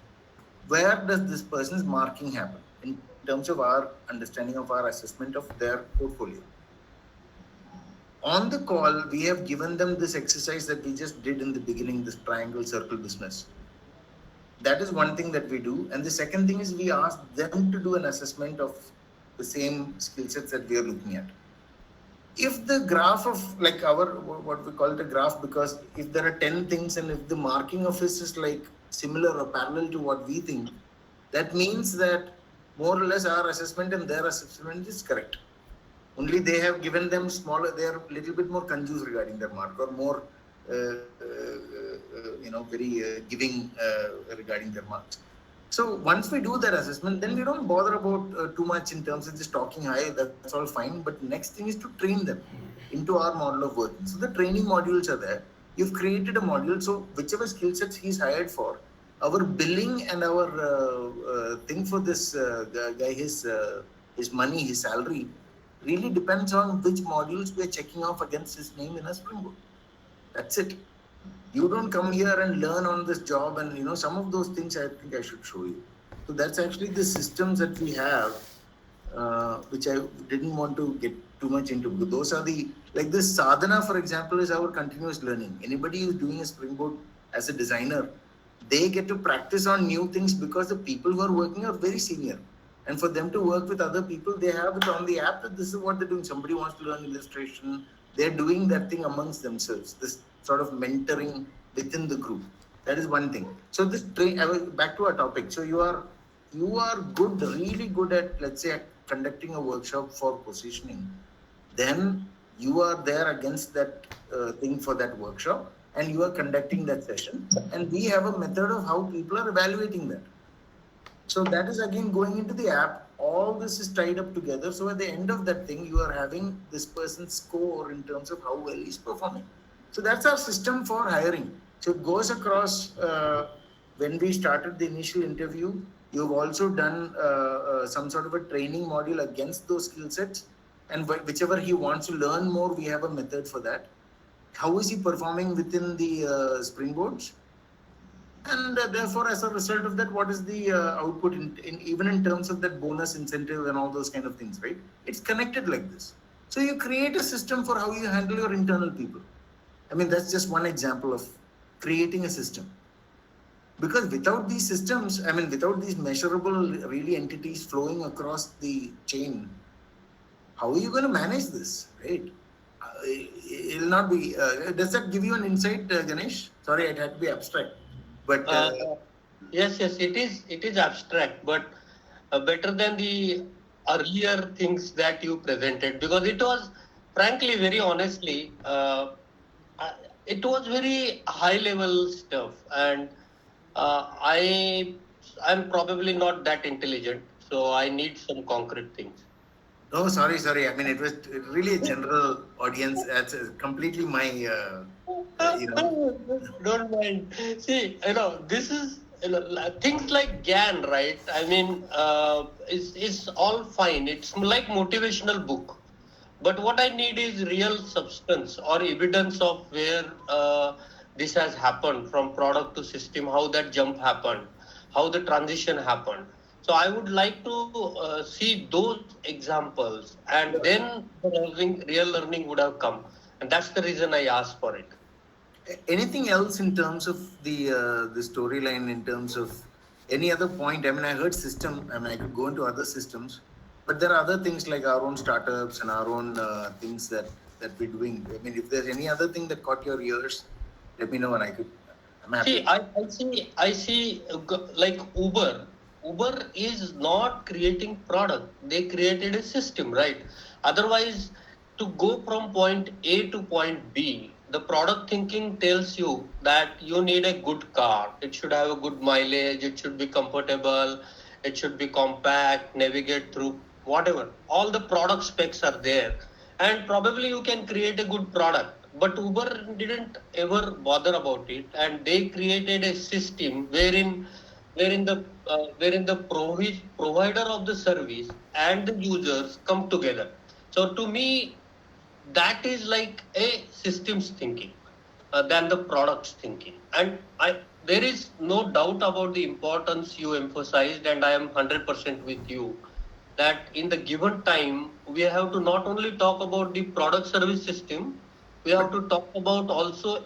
Where does this person's marking happen in terms of our understanding of our assessment of their portfolio? On the call, we have given them this exercise that we just did in the beginning, this triangle circle business. That is one thing that we do. And the second thing is we ask them to do an assessment of the same skill sets that we are looking at. If the graph of like what we call it a graph, because if there are 10 things and if the marking of this is like similar or parallel to what we think, that means that more or less our assessment and their assessment is correct. Only they have given them smaller, they are a little bit more confused regarding their mark, or more very giving regarding their marks. So once we do that assessment, then we don't bother about too much in terms of just talking high, that's all fine. But next thing is to train them into our model of working. So the training modules are there. You've created a module, so whichever skill sets he's hired for, our billing and our thing for this guy, his money, his salary, really depends on which modules we are checking off against his name in a springboard. That's it. You don't come here and learn on this job, and some of those things I think I should show you. So that's actually the systems that we have, which I didn't want to get too much into. Those are like this sadhana, for example, is our continuous learning. Anybody who's doing a springboard as a designer, they get to practice on new things because the people who are working are very senior. And for them to work with other people, they have it on the app that this is what they're doing. Somebody wants to learn illustration. They're doing that thing amongst themselves, this sort of mentoring within the group. That is one thing. So this back to our topic. So you are good, really good at, let's say, conducting a workshop for positioning. Then you are there against that thing for that workshop, and you are conducting that session. And we have a method of how people are evaluating that. So that is again going into the app. All this is tied up together. So at the end of that thing, you are having this person's score in terms of how well he's performing. So that's our system for hiring. So it goes across. When we started the initial interview, you've also done some sort of a training module against those skill sets. And whichever he wants to learn more, we have a method for that. How is he performing within the springboards? And therefore, as a result of that, what is the output even in terms of that bonus incentive and all those kind of things, right? It's connected like this. So you create a system for how you handle your internal people. I mean, that's just one example of creating a system. Because without these systems, without these measurable really entities flowing across the chain, how are you going to manage this, right? It'll not be. Does that give you an insight, Ganesh? Sorry, it had to be abstract. But yes, it is abstract, but better than the earlier things that you presented, because it was, frankly, very honestly, it was very high level stuff, and I'm probably not that intelligent, so I need some concrete things. No, sorry. It was really a general audience. That's completely my, Don't mind. See, this is things like GAN, right? It's all fine. It's like motivational book. But what I need is real substance or evidence of where this has happened from product to system, how that jump happened, how the transition happened. So I would like to see those examples, and then the real learning would have come. And that's the reason I asked for it. Anything else in terms of the storyline, in terms of any other point? I heard system. I could go into other systems, but there are other things like our own startups and our own things that we're doing. If there's any other thing that caught your ears, let me know, and I'm happy. See, I see like Uber Uber is not creating product. They created a system, right? Otherwise, to go from point A to point B, the product thinking tells you that you need a good car. It should have a good mileage. It should be comfortable. It should be compact, navigate through whatever. All the product specs are there. And probably you can create a good product. But Uber didn't ever bother about it. And they created a system wherein the provider of the service and the users come together. So to me, that is like a systems thinking than the products thinking. And there is no doubt about the importance you emphasized, and I am 100% with you that in the given time we have to not only talk about the product service system, we have to talk about also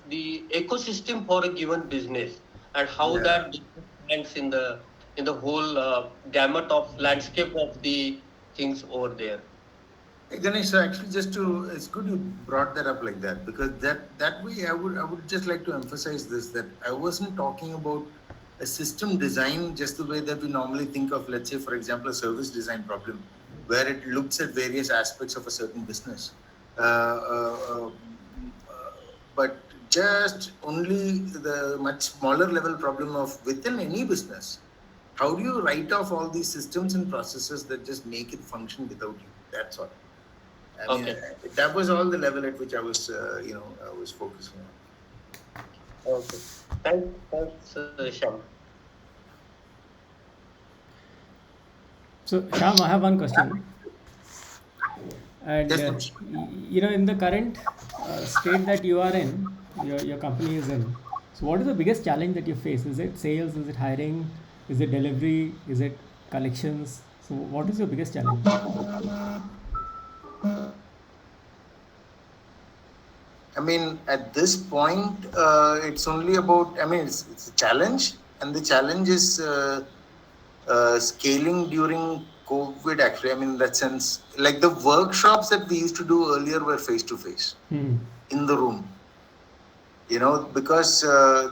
the ecosystem for a given business and how Yeah. that business stands in the whole gamut of landscape of the things over there. Hey, Ganesh, so actually, it's good you brought that up like that, because that way I would just like to emphasize this, that I wasn't talking about a system design just the way that we normally think of, let's say, for example, a service design problem, where it looks at various aspects of a certain business. But just only the much smaller level problem of within any business. How do you write off all these systems and processes that just make it function without you? That's all. I mean, Okay. that was all the level at which I was, I was focusing on. Okay. Thanks, Shyam. So, Shyam, I have one question. And Yes, in the current state that you are in, your company is in. So, what is the biggest challenge that you face? Is it sales? Is it hiring? Is it delivery? Is it collections? So, what is your biggest challenge? I mean, at this point, it's only about, I mean, it's a challenge, and the challenge is scaling during COVID, actually. I mean, in that sense, like the workshops that we used to do earlier were face to face Hmm. in the room, because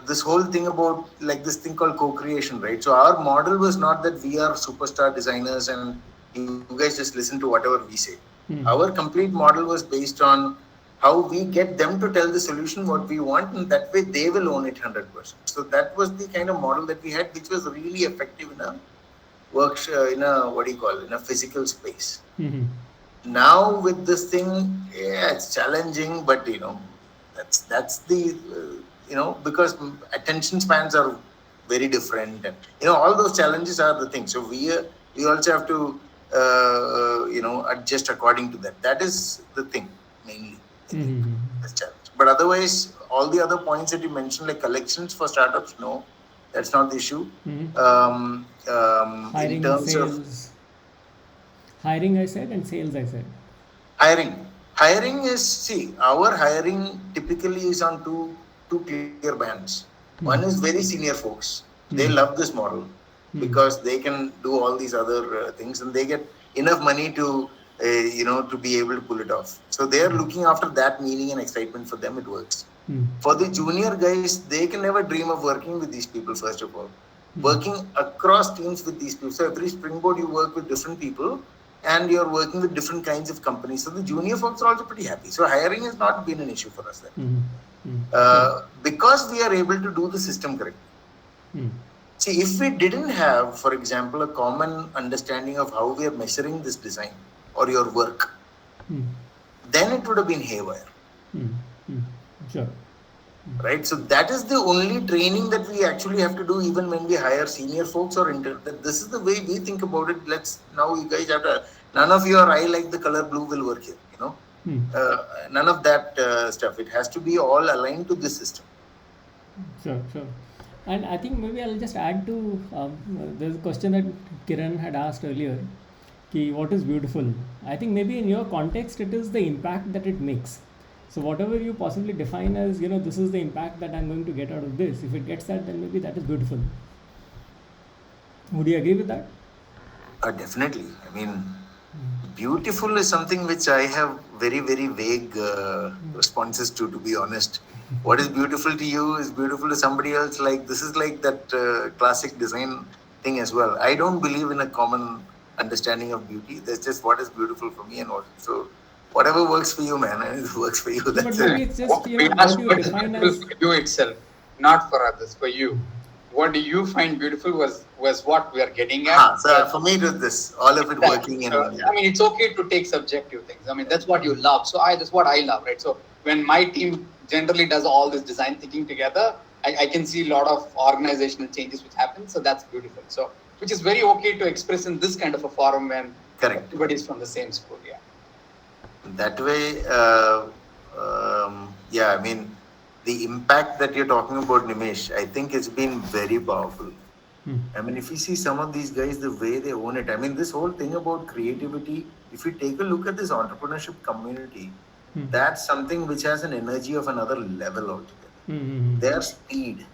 this whole thing about like this thing called co-creation, right? So our model was not that we are superstar designers and you guys just listen to whatever we say. Hmm. Our complete model was based on how we get them to tell the solution what we want, and that way they will own it 100%. So that was the kind of model that we had, which was really effective in a in a physical space. Hmm. Now with this thing, yeah, it's challenging, but that's the because attention spans are very different, and all those challenges are the thing. So we also have to adjust according to that. That is the thing mainly. I think Hmm. that's challenge. But otherwise, all the other points that you mentioned, like collections for startups, no, that's not the issue. Hmm. In Hiring, terms of sales. Hiring, I said, and sales, I said. hiring is, see, our hiring typically is on two clear bands. One is very senior folks. They love this model because they can do all these other things, and they get enough money to to be able to pull it off. So they are looking after that meaning and excitement. For them, it works. For the junior guys, they can never dream of working with these people, first of all. Working across teams with these people. So every springboard, you work with different people, and you're working with different kinds of companies. So the junior folks are also pretty happy. So hiring has not been an issue for us there. Because we are able to do the system correctly. See, if we didn't have, for example, a common understanding of how we are measuring this design or your work, then it would have been haywire. Sure. Right? So that is the only training that we actually have to do, even when we hire senior folks or interns. That this is the way we think about it. Now you guys have to, none of your I like the color blue will work here, none of that stuff. It has to be all aligned to this system. Sure. And I think maybe I'll just add to there's a question that Kiran had asked earlier. What is beautiful? I think maybe in your context, it is the impact that it makes. So whatever you possibly define as, this is the impact that I'm going to get out of this. If it gets that, then maybe that is beautiful. Would you agree with that? Definitely. I mean, beautiful is something which I have very, very vague responses to be honest. What is beautiful to you is beautiful to somebody else. Like, this is like that classic design thing as well. I don't believe in a common understanding of beauty. That's just what is beautiful for me and what. So whatever works for you, man, and it works for you. But That's maybe it. it's just, We what asked do you what is define beautiful as. for you itself, not for others, for you. What do you find beautiful was what we are getting at. So for me, it was this. All of it Exactly. working So, and I mean, it's okay to take subjective things. I mean, that's what you love. So that's what I love, right? So when my team generally does all this design thinking together, I can see a lot of organizational changes which happen. So that's beautiful. So which is very okay to express in this kind of a forum when correct. everybody's from the same school. Yeah. That way, yeah, I mean, the impact that you're talking about, Nimesh, I think it's been very powerful. I mean, if you see some of these guys, the way they own it, I mean, this whole thing about creativity, if you take a look at this entrepreneurship community, that's something which has an energy of another level altogether. Their speed,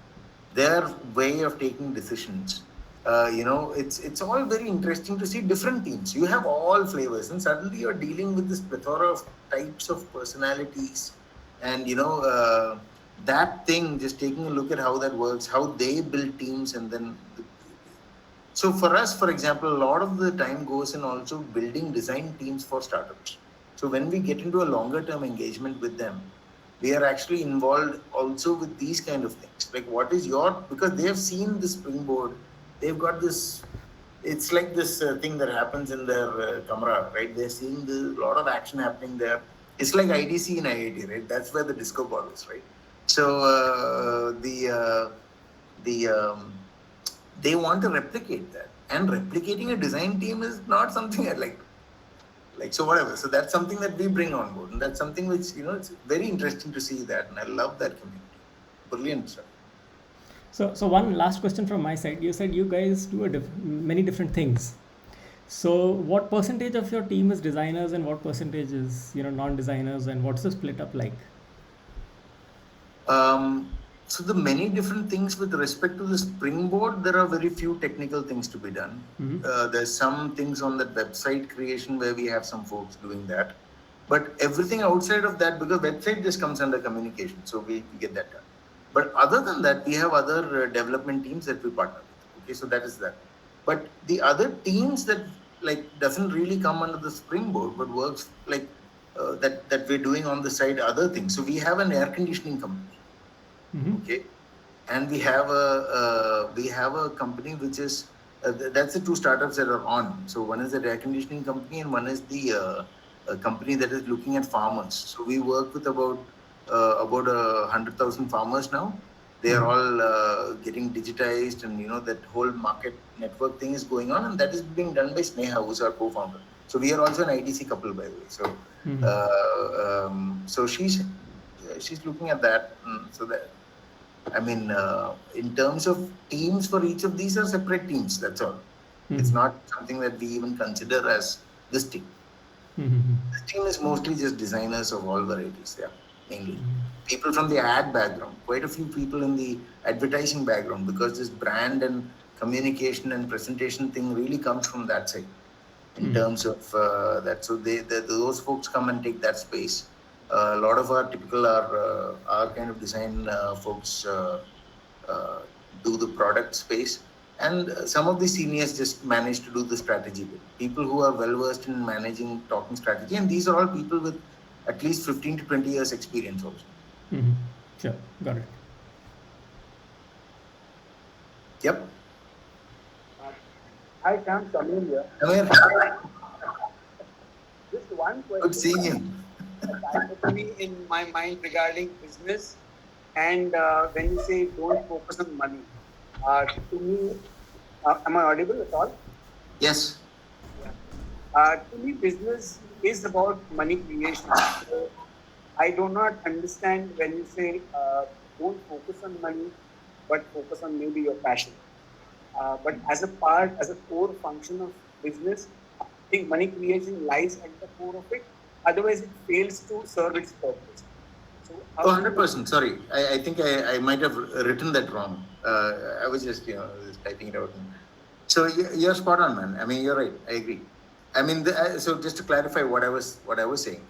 their way of taking decisions, it's all very interesting to see different teams. You have all flavors, and suddenly you're dealing with this plethora of types of personalities, and that thing. Just taking a look at how that works, how they build teams, and then. So for us, for example, a lot of the time goes in also building design teams for startups. So when we get into a longer term engagement with them, we are actually involved also with these kind of things. Like what is because they have seen the springboard, they've got this, it's like this thing that happens in their camera, right? They're seeing a lot of action happening there. It's like IDC in IIT, right? That's where the disco ball is, right? So they want to replicate that, and replicating a design team is not something I like so whatever. So that's something that we bring on board, and that's something which it's very interesting to see that, and I love that community. Brilliant stuff. So one last question from my side. You said you guys do many different things. So what percentage of your team is designers and what percentage is non-designers, and what's the split up like? So the many different things with respect to the springboard, there are very few technical things to be done. There's some things on that website creation where we have some folks doing that, but everything outside of that, because website just comes under communication, so we get that done. But other than that, we have other development teams that we partner with. Okay, so that is that. But the other teams that doesn't really come under the springboard, but works that we're doing on the side, other things. So we have an air conditioning company. Okay, and we have a company which is that's the two startups that are on. So one is the air conditioning company, and one is the company that is looking at farmers. So we work with about 100,000 farmers now. They are all getting digitized, and that whole market network thing is going on, and that is being done by Sneha, who's our co-founder. So we are also an IDC couple, by the way. So so she's looking at that. So that, I mean, in terms of teams for each of these are separate teams. That's all. It's not something that we even consider as this team. This team is mostly just designers of all varieties. Yeah, mainly people from the ad background. Quite a few people in the advertising background, because this brand and communication and presentation thing really comes from that side. In terms of that, so those folks come and take that space. A lot of our typical our kind of design folks do the product space, and some of the seniors just manage to do the strategy bit. People who are well versed in managing talking strategy, and these are all people with at least 15 to 20 years experience also. Sure, got it. Yep. Hi, Shyam, Samir here. Amir, Just one question. good seeing you. Dichotomy in my mind regarding business, and when you say don't focus on money, to me, am I audible at all? Yes. To me, business is about money creation. So I do not understand when you say don't focus on money, but focus on maybe your passion. But as a core function of business, I think money creation lies at the core of it. Otherwise, it fails to serve its purpose. So, 100%. Sorry, I think I might have written that wrong. I was just just typing it out. So you're spot on, man. I mean, you're right. I agree. I mean, so just to clarify what I was saying,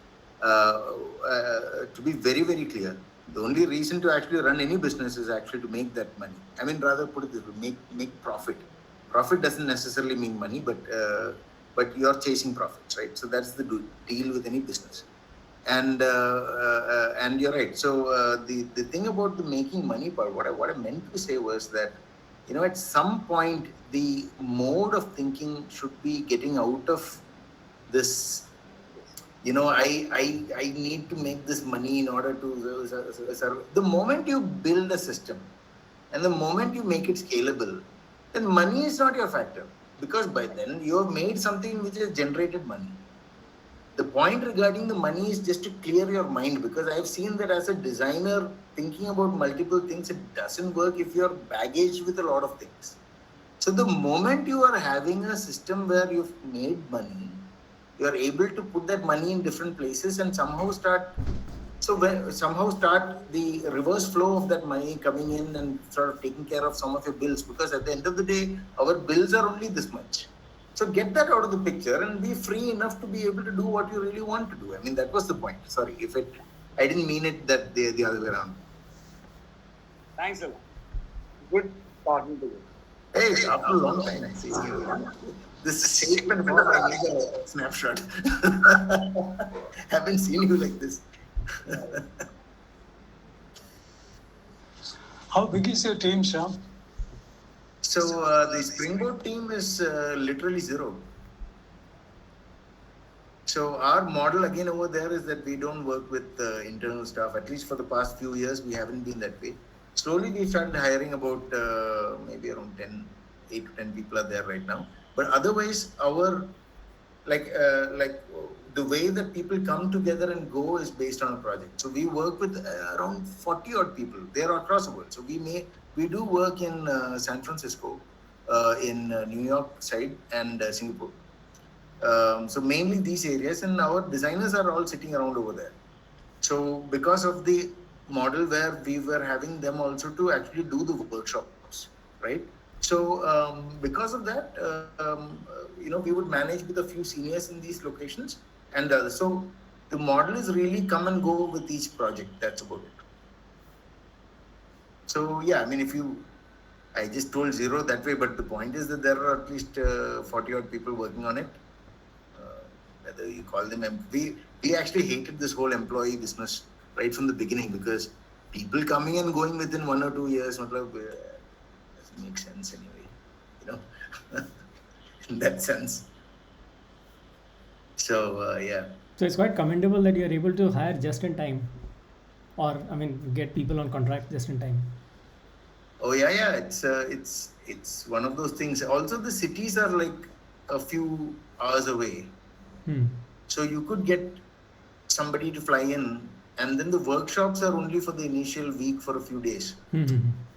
to be very, very clear, the only reason to actually run any business is actually to make that money. I mean, rather put it this way: make profit. profit doesn't necessarily mean money, but you're chasing profits, right? So that's the deal with any business. And you're right. So the thing about the making money part, what I meant to say was that, at some point the mode of thinking should be getting out of this. I need to make this money in order to serve. The moment you build a system and the moment you make it scalable, then money is not your factor, because by then you have made something which has generated money. The point regarding the money is just to clear your mind, because I've seen that as a designer, thinking about multiple things, it doesn't work if you're baggaged with a lot of things. So the moment you are having a system where you've made money, you are able to put that money in different places and somehow start the reverse flow of that money coming in and sort of taking care of some of your bills, because at the end of the day, our bills are only this much. So get that out of the picture and be free enough to be able to do what you really want to do. I mean, that was the point. Sorry, I didn't mean it that the other way around. Thanks a lot. Good talking to you. Hey, after a long time, I see you. This shape and form, I need a snapshot. Haven't seen you like this. How big is your team, Shyam? So the springboard team is literally zero. So our model again over there is that we don't work with internal staff. At least for the past few years, we haven't been that way. Slowly, we started hiring about maybe around 8 to 10 people are there right now. But otherwise, our like the way that people come together and go is based on a project. So we work with around 40 odd people. They are across the world. So we do work in San Francisco, in New York side, and Singapore. So mainly these areas, and our designers are all sitting around over there. So because of the model where we were having them also to actually do the workshops, right? So because of that, we would manage with a few seniors in these locations, and so the model is really come and go with each project. That's about it. So yeah, I mean, I just told zero that way, but the point is that there are at least 40 odd people working on it. Whether you call them, we actually hated this whole employee business right from the beginning, because people coming and going within 1 or 2 years, doesn't make sense anyway, in that sense. So yeah. So it's quite commendable that you're able to hire just in time, or get people on contract just in time. Oh yeah. It's one of those things. Also, the cities are like a few hours away. So you could get somebody to fly in, and then the workshops are only for the initial week for a few days.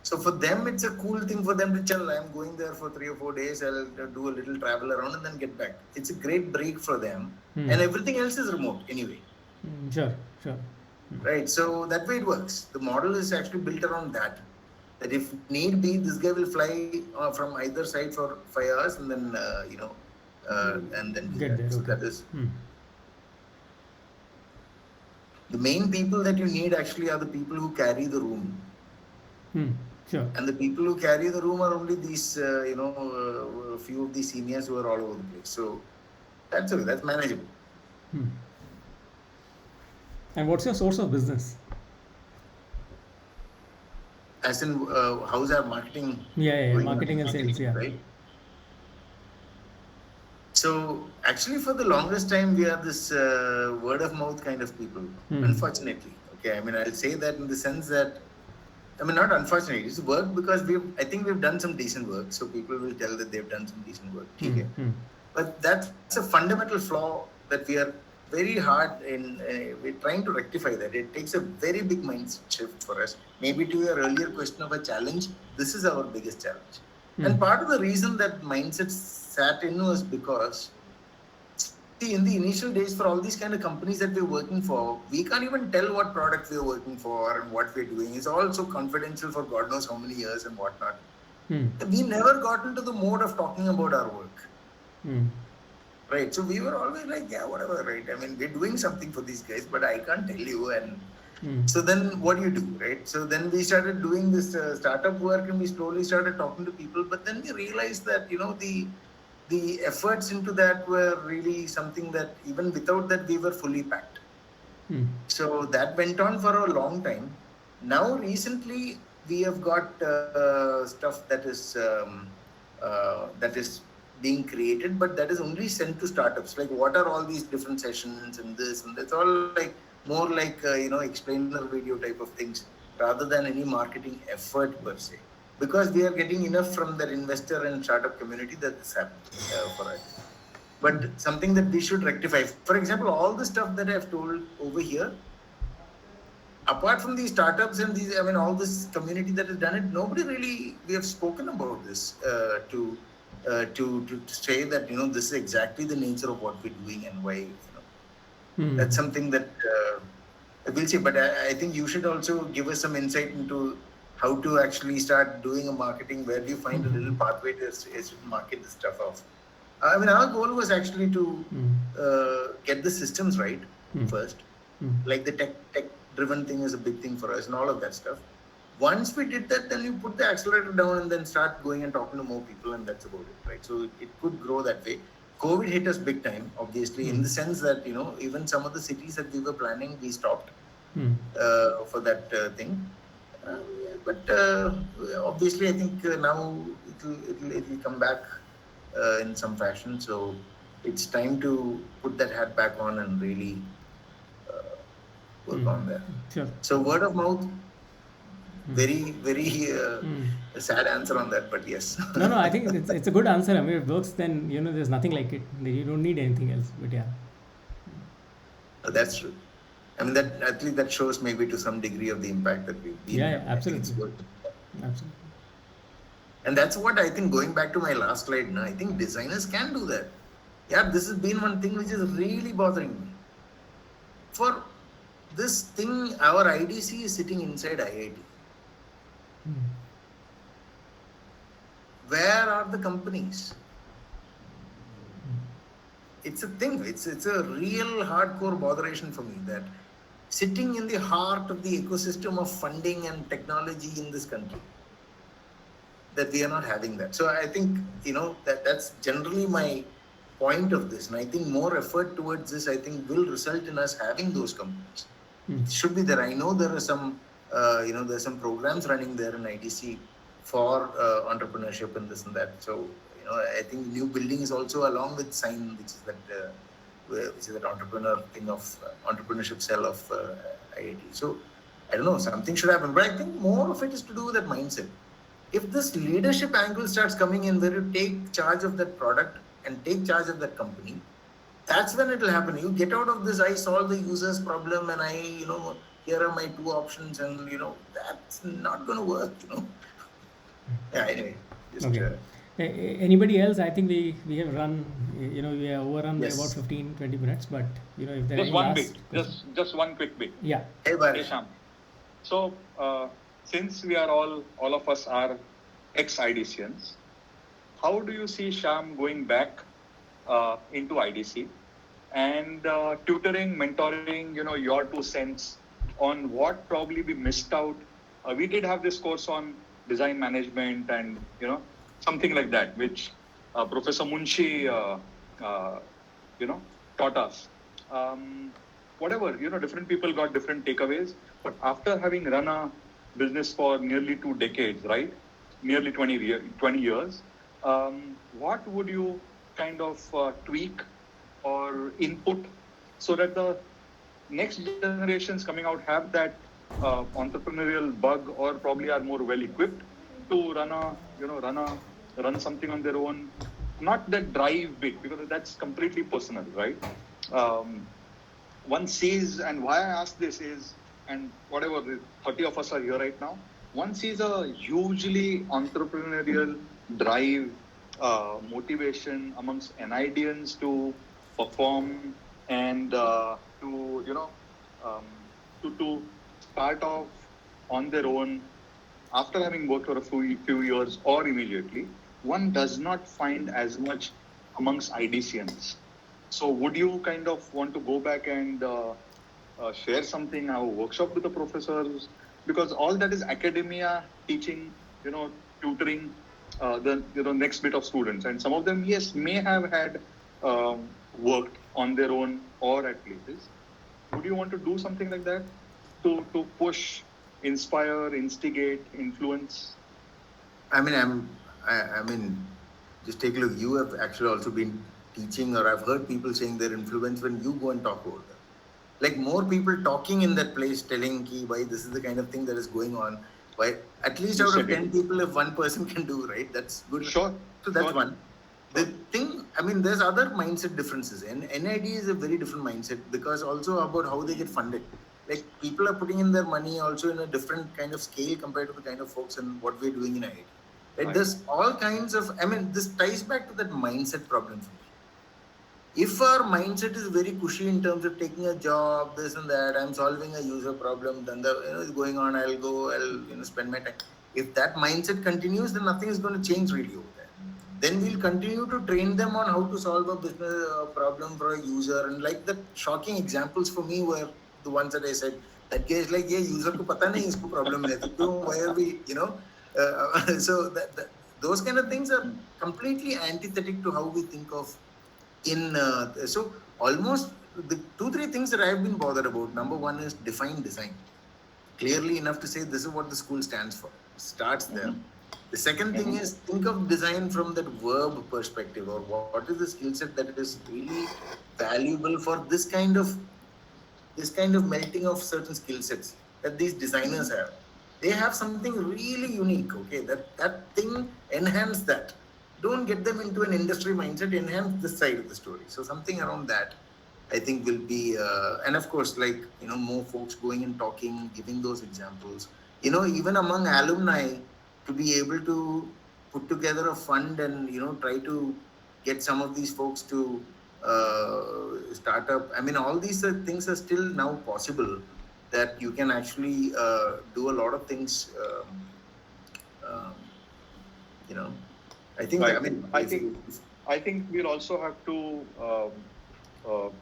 So for them, it's a cool thing for them to tell, I'm going there for 3 or 4 days, I'll do a little travel around and then get back. It's a great break for them. And everything else is remote anyway. Sure. Right. So that way it works. The model is actually built around that if need be, this guy will fly from either side for 5 hours and then, and then get there. So Okay. that is... The main people that you need actually are the people who carry the room. Sure. And the people who carry the room are only these, a few of the seniors who are all over the place. So that's okay. That's manageable. And what's your source of business? As in, how's our marketing? Yeah, marketing and sales, yeah. Right. So actually, for the longest time, we are this word of mouth kind of people. Unfortunately, okay. I mean, I'll say that in the sense that, not unfortunately, it's work because I think we've done some decent work. So people will tell that they've done some decent work. Okay. But that's a fundamental flaw that we are very hard in. We're trying to rectify that. It takes a very big mindset shift for us. Maybe to your earlier question of a challenge, this is our biggest challenge. And part of the reason that mindset sat in was because, see, in the initial days for all these kind of companies that we're working for, we can't even tell what product we're working for and what we're doing. It's all so confidential for God knows how many years and whatnot. We never got into the mode of talking about our work. Right. So we were always like, yeah, whatever, right? I mean, we're doing something for these guys, but I can't tell you. And So then what do you do, right? So then we started doing this startup work, and we slowly started talking to people. But then we realized that the efforts into that were really something that even without that we were fully packed. So that went on for a long time. Now recently we have got stuff that is being created, but that is only sent to startups. Like, what are all these different sessions and this and that's, all like more like explainer video type of things, rather than any marketing effort per se, because we are getting enough from that investor and startup community that this happened for us. But something that we should rectify. For example, all the stuff that I've told over here, apart from these startups and these, I mean, all this community that has done it, nobody really, we have spoken about this to say that, this is exactly the nature of what we're doing and why, that's something that we'll see. But I think you should also give us some insight into how to actually start doing a marketing. Where do you find a little pathway to market this stuff off? I mean, our goal was actually to get the systems right first. Like the tech-driven thing is a big thing for us and all of that stuff. Once we did that, then you put the accelerator down and then start going and talking to more people, and that's about it, right? So it could grow that way. COVID hit us big time, obviously, in the sense that, even some of the cities that we were planning, we stopped for that thing. But obviously, I think now it'll come back in some fashion. So it's time to put that hat back on and really work on that. Sure. So word of mouth, very, very sad answer on that, but yes. No, I think it's a good answer. I mean, if it works, then there's nothing like it. You don't need anything else. But yeah, That's true. I mean, that at least that shows maybe to some degree of the impact that we've been. Yeah, absolutely. It's good. Absolutely. And that's what I think, going back to my last slide now, I think designers can do that. Yeah, this has been one thing which is really bothering me. For this thing, our IDC is sitting inside IIT. Where are the companies? It's a thing. It's a real hardcore botheration for me, that sitting in the heart of the ecosystem of funding and technology in this country, that we are not having that. So I think, that's generally my point of this. And I think more effort towards this, I think, will result in us having those companies. It should be there. I know there are some, there's some programs running there in IDC for entrepreneurship and this and that. So, I think new building is also along with Sign, which is that entrepreneur thing of entrepreneurship cell of IIT. So I don't know, something should happen. But I think more of it is to do with that mindset. If this leadership angle starts coming in, where you take charge of that product and take charge of that company, that's when it will happen. You get out of this, I solve the user's problem and here are my two options, and that's not going to work. Yeah, anyway. Just, okay. Anybody else? I think we have run, we have overrun by about 15-20 minutes, but if there just are one last bit, just one quick bit. Yeah. Hey, Hey, Shyam. So since we are all of us are ex-IDCians, how do you see Shyam going back into IDC and tutoring, mentoring, your 2 cents on what probably we missed out? We did have this course on design management and, something like that, which Professor Munshi, taught us. Whatever, different people got different takeaways. But after having run a business for nearly 2 decades, right? Nearly 20 years, what would you kind of tweak or input so that the next generations coming out have that entrepreneurial bug, or probably are more well equipped to run something on their own? Not that drive bit, because that's completely personal, right? One sees, and why I ask this is, and whatever, the 30 of us are here right now, one sees a hugely entrepreneurial drive, motivation amongst NIDians to perform and to start off on their own after having worked for a few years or immediately. One does not find as much amongst IDCians. So would you kind of want to go back and share something, have a workshop with the professors, because all that is academia, teaching, tutoring the next bit of students, and some of them, yes, may have had worked on their own or at places. Would you want to do something like that to push, inspire, instigate, influence? I mean, I mean, just take a look. You have actually also been teaching, or I've heard people saying their influence when you go and talk about them. Like more people talking in that place, telling ki, why this is the kind of thing that is going on. Why at least out of 10 people, if one person can do, right, that's good. Sure. So that's one. The thing, I mean, there's other mindset differences, and NID is a very different mindset because also about how they get funded. Like people are putting in their money also in a different kind of scale compared to the kind of folks and what we're doing in IIT. Right? There's all kinds of, I mean, this ties back to that mindset problem for me. If our mindset is very cushy in terms of taking a job, this and that, I'm solving a user problem, then is going on, I'll spend my time. If that mindset continues, then nothing is going to change really over there. Then we'll continue to train them on how to solve a business problem for a user. And like the shocking examples for me were the ones that I said, that guy is like, yeah, user ko pata nahi isko problem hai, why are we, so those kind of things are completely antithetic to how we think of so almost the 2-3 things that I've been bothered about. Number one is define design clearly enough to say this is what the school stands for. Starts there. The second thing is think of design from that verb perspective, or what is the skill set that is really valuable for this kind of melting of certain skill sets that these designers have. They have something really unique. Okay, that thing enhance that. Don't get them into an industry mindset, enhance this side of the story. So something around that, I think will be, and of course, like, more folks going and talking, giving those examples, even among alumni, to be able to put together a fund and, try to get some of these folks to start up. I mean, all these things are still now possible, that you can actually do a lot of things, I think. I think we'll also have to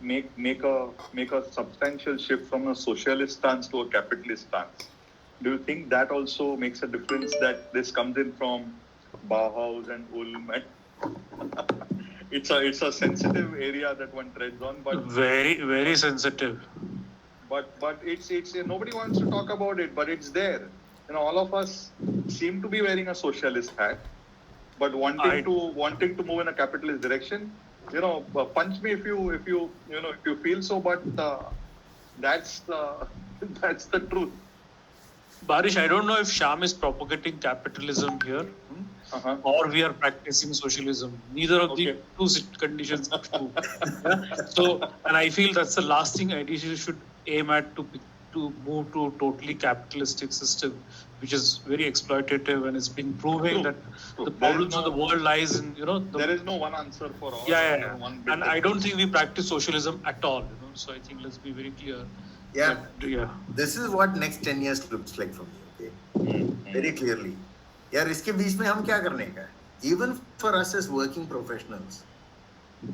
make a substantial shift from a socialist stance to a capitalist stance. Do you think that also makes a difference? That this comes in from Bauhaus and Ulm, and it's a sensitive area that one treads on, but very, very sensitive. But it's nobody wants to talk about it, but it's there. All of us seem to be wearing a socialist hat, but wanting to move in a capitalist direction. Punch me if you feel so, but that's the truth. Barish, I don't know if Shyam is propagating capitalism here, or we are practicing socialism. Neither of the two conditions are true. So, and I feel that's the last thing IDC should aim at, to move to a totally capitalistic system, which is very exploitative, and it's been proving that the problems of the world lies in, there is no one answer for all. Yeah. And I don't think we practice socialism at all. So I think let's be very clear. Yeah. Yeah. This is what next 10 years looks like for me. Okay. Very clearly. यार इसके बीच में हम क्या करने का? Even for us as working professionals,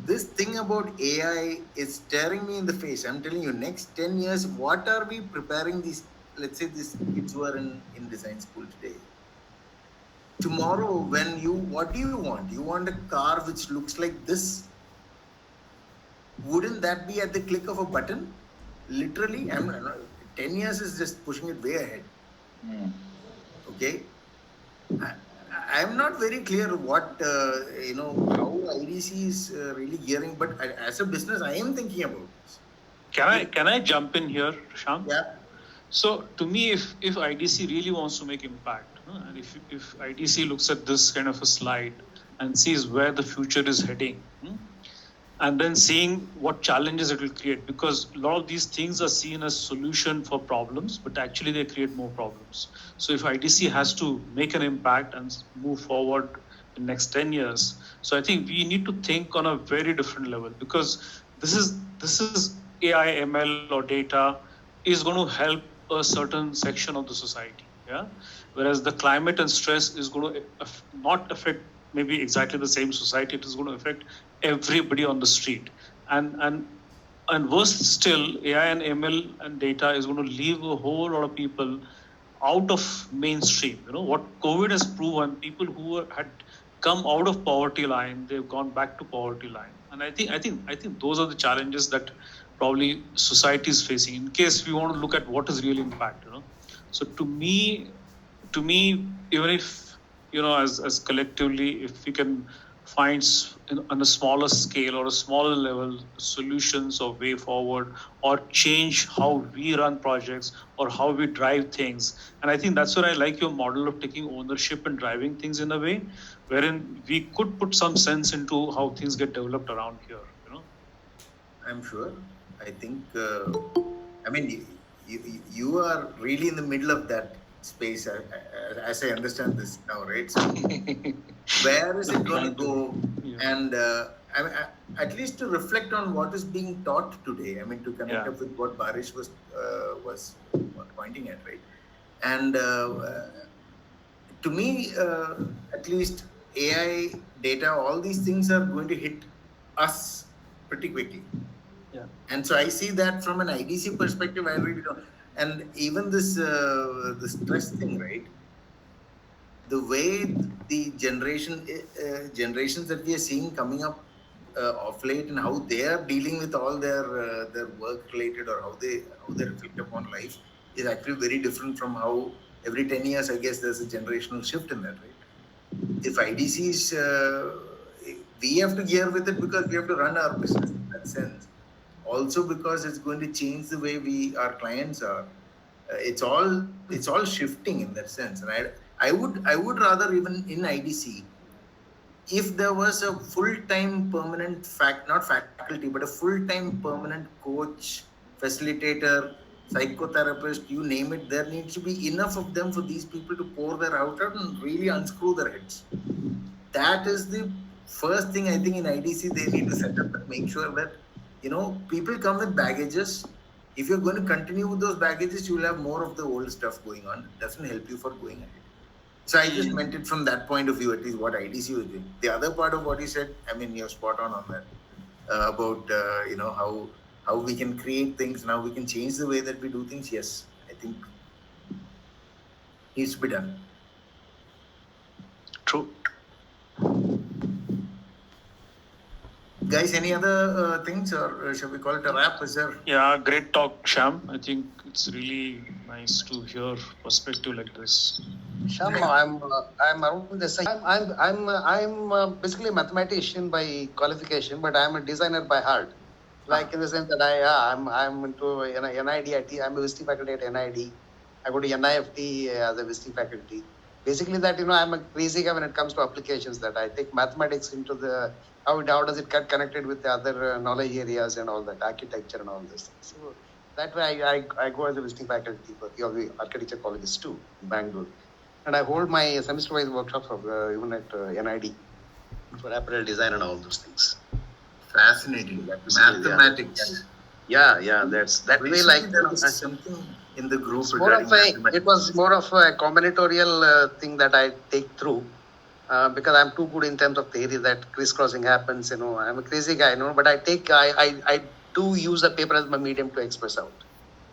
this thing about AI is staring me in the face. I'm telling you, next 10 years, what are we preparing these, let's say these kids who are in design school today? Tomorrow, what do you want? You want a car which looks like this? Wouldn't that be at the click of a button? Literally, 10 years is just pushing it way ahead. Okay? I'm not very clear what, how IDC is really gearing, but as a business, I am thinking about this. Can I jump in here, Shyam? Yeah. So to me, if IDC really wants to make impact, and if IDC looks at this kind of a slide and sees where the future is heading, and then seeing what challenges it will create, because a lot of these things are seen as solution for problems, but actually they create more problems. So if IDC has to make an impact and move forward in next 10 years, so I think we need to think on a very different level, because this is AI, ML or data is going to help a certain section of the society, whereas the climate and stress is going to not affect maybe exactly the same society. It is going to affect everybody on the street, and And worse still, AI and ML and data is going to leave a whole lot of people out of mainstream. What COVID has proven, people who had come out of poverty line, they've gone back to poverty line. And I think those are the challenges that probably society is facing. In case we want to look at what is real impact. So to me, even if as collectively, if we can find on a smaller scale or a smaller level solutions or way forward, or change how we run projects or how we drive things. And I think that's where I like your model of taking ownership and driving things in a way wherein we could put some sense into how things get developed around here. I'm sure. I think, I mean, you are really in the middle of that space, as I understand this now, right? So, where is it going to go? Yeah. And I mean, at least to reflect on what is being taught today. I mean, to connect Yeah. up with what Barish was pointing at, right? And to me, at least AI, data, all these things are going to hit us pretty quickly. Yeah. And so I see that from an IDC perspective. I really don't. And even this the stress thing, right? The way the generations that we are seeing coming up of late, and how they are dealing with all their work related, or how they reflect upon life, is actually very different from how every 10 years, I guess, there's a generational shift in that, right? If IDC is, we have to gear with it because we have to run our business in that sense. Also because it's going to change the way our clients are. It's all shifting in that sense. And I would rather, even in IDC, if there was a full-time permanent not faculty, but a full-time permanent coach, facilitator, psychotherapist, you name it, there needs to be enough of them for these people to pour their heart out and really unscrew their heads. That is the first thing I think in IDC they need to set up, and make sure that people come with baggages. If you're going to continue with those baggages, you will have more of the old stuff going on. It doesn't help you for going ahead. So I just meant it from that point of view, at least what IDC was doing. The other part of what you said, I mean, you're spot on that, about how we can create things and how we can change the way that we do things. Yes, I think needs to be done. True. Guys, any other things, or shall we call it a wrap? Is there? Yeah, great talk, Shyam. I think it's really nice to hear perspective like this. Shyam, I'm around this. I'm basically a mathematician by qualification, but I'm a designer by heart. Like in the sense that I'm into NID. I'm a visiting faculty at NID. I go to NIFT as a visiting faculty. Basically, that I'm a crazy guy when it comes to applications. That I take mathematics into the how does it get connected with the other knowledge areas and all that, architecture and all this. So that way I go as a visiting faculty for the architecture colleges too in Bangalore. And I hold my semester-wise workshops of even at NID for apparel design and all those things. Fascinating. Mathematics. Yeah. That's that way. Like there was something in the group. It was more of a combinatorial thing that I take through. Because I'm too good in terms of theory that crisscrossing happens, I'm a crazy guy, but I do use the paper as my medium to express out.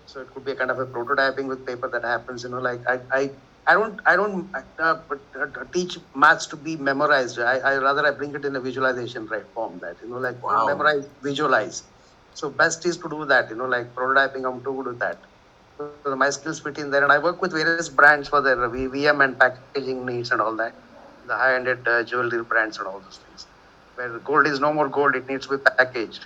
So it could be a kind of a prototyping with paper that happens, like I don't teach maths to be memorized. I rather I bring it in a visualization form that, Wow. memorize, visualize. So best is to do that, like prototyping, I'm too good with that. So my skills fit in there, and I work with various brands for their VM and packaging needs and all that. The high-ended jewelry brands and all those things. Where gold is no more gold, it needs to be packaged.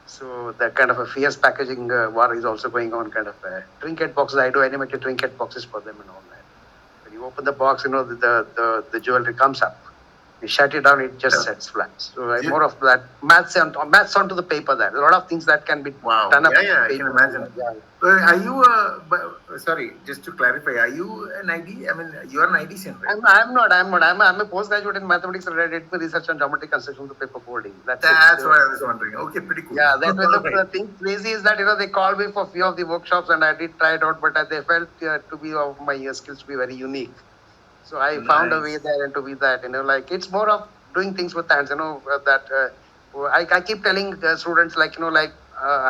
So that kind of a fierce packaging war is also going on, kind of trinket boxes. I do animated trinket boxes for them and all that. When you open the box, the jewelry comes up. You shut it down, it just sets flat. So I'm more of that maths onto the paper. There, a lot of things that can be done up. Yeah, I can imagine. Yeah. Are you? Sorry, just to clarify, are you an ID? I mean, you are an IDCN, right? I'm not. I'm a postgraduate in mathematics, and I did my research on geometry construction with paper boarding. That's what I was wondering. Okay, pretty cool. Yeah, the thing crazy is that they called me for a few of the workshops, and I did try it out, but they felt to be of my skills to be very unique. So I found a way there and to be that, it's more of doing things with hands, I keep telling students,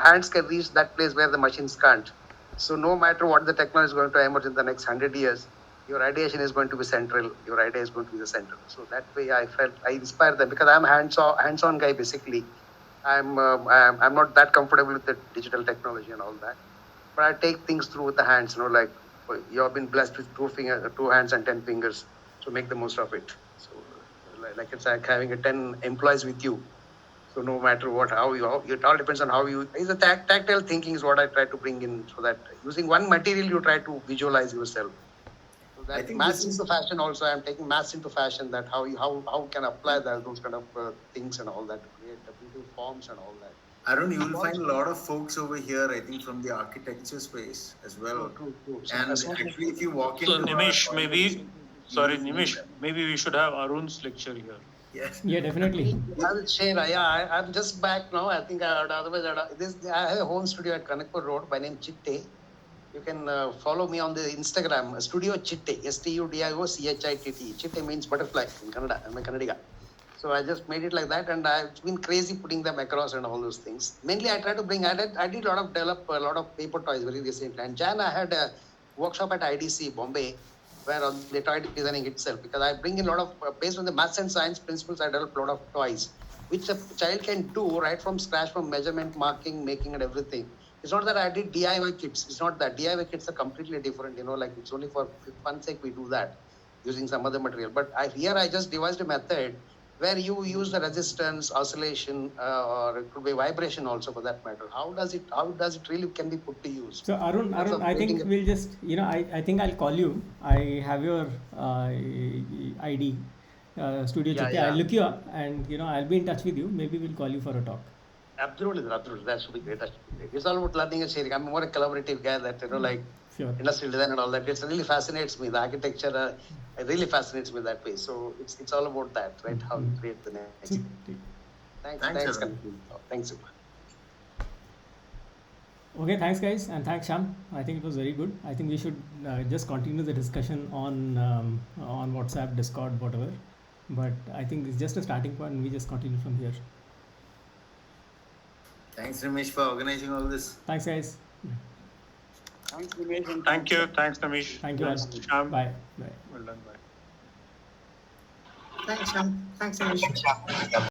hands can reach that place where the machines can't. So no matter what the technology is going to emerge in the next 100 years, your ideation is going to be central. Your idea is going to be the center. So that way, I felt I inspired them because I'm hands-on guy basically. I'm not that comfortable with the digital technology and all that, but I take things through with the hands. Like you have been blessed with two hands and 10 fingers, so make the most of it. So like it's like having a 10 employees with you. So no matter what, it all depends on how you. It's a tactile thinking is what I try to bring in, so that using one material you try to visualize yourself. So I that think maths this is into fashion also. I'm taking maths into fashion. That how can apply those kind of things and all that to create the beautiful forms and all that. Arun, you will find a lot of folks over here, I think, from the architecture space as well. True. So And as much as actually, if you walk So into Nimish, our maybe, college, you sorry, will find Nimish, them. maybe we should have Arun's lecture here. Yes. Yeah, definitely. I will share. I'm just back now. I think otherwise I have a home studio at Kanakpur Road by name Chitte. You can follow me on the Instagram, Studio Chitte, STUDIOCHITT. Chitte means butterfly in Kannada. I'm a Kannadiga. So I just made it like that, and I've been crazy putting them across and all those things. Mainly, I try to bring. I did develop a lot of paper toys very recently. And Jan, I had a workshop at IDC Bombay, where on the toy designing itself, because I bring in a lot of based on the maths and science principles. I develop a lot of toys, which a child can do right from scratch, from measurement, marking, making, and everything. It's not that I did DIY kits. It's not that DIY kits are completely different. Like it's only for fun sake we do that using some other material. But here I just devised a method where you use the resistance, oscillation, or it could be vibration also for that matter. How does it really can be put to use? So Arun, I think we'll just, I think I'll call you. I have your ID, Studio Yeah, Chitte. yeah. I'll look you up, and I'll be in touch with you. Maybe we'll call you for a talk. Absolutely. That should be great. It's all about learning and sharing. I'm more a collaborative guy that, like Sure. industrial design and all that. It really fascinates me. The architecture, it really fascinates me that way. So it's all about that, right? How you create the next. Thanks, Arun. Thanks. Okay, thanks guys, and thanks Shyam. I think it was very good. I think we should just continue the discussion on WhatsApp, Discord, whatever. But I think it's just a starting point, and we just continue from here. Thanks, Ramesh, for organizing all this. Thanks guys. Thanks, Nimesh. and Thank you. Thanks, Nimish. Thank you all. Shyam. Bye. Well done. Bye. Thanks, Shyam. Thanks, Anish.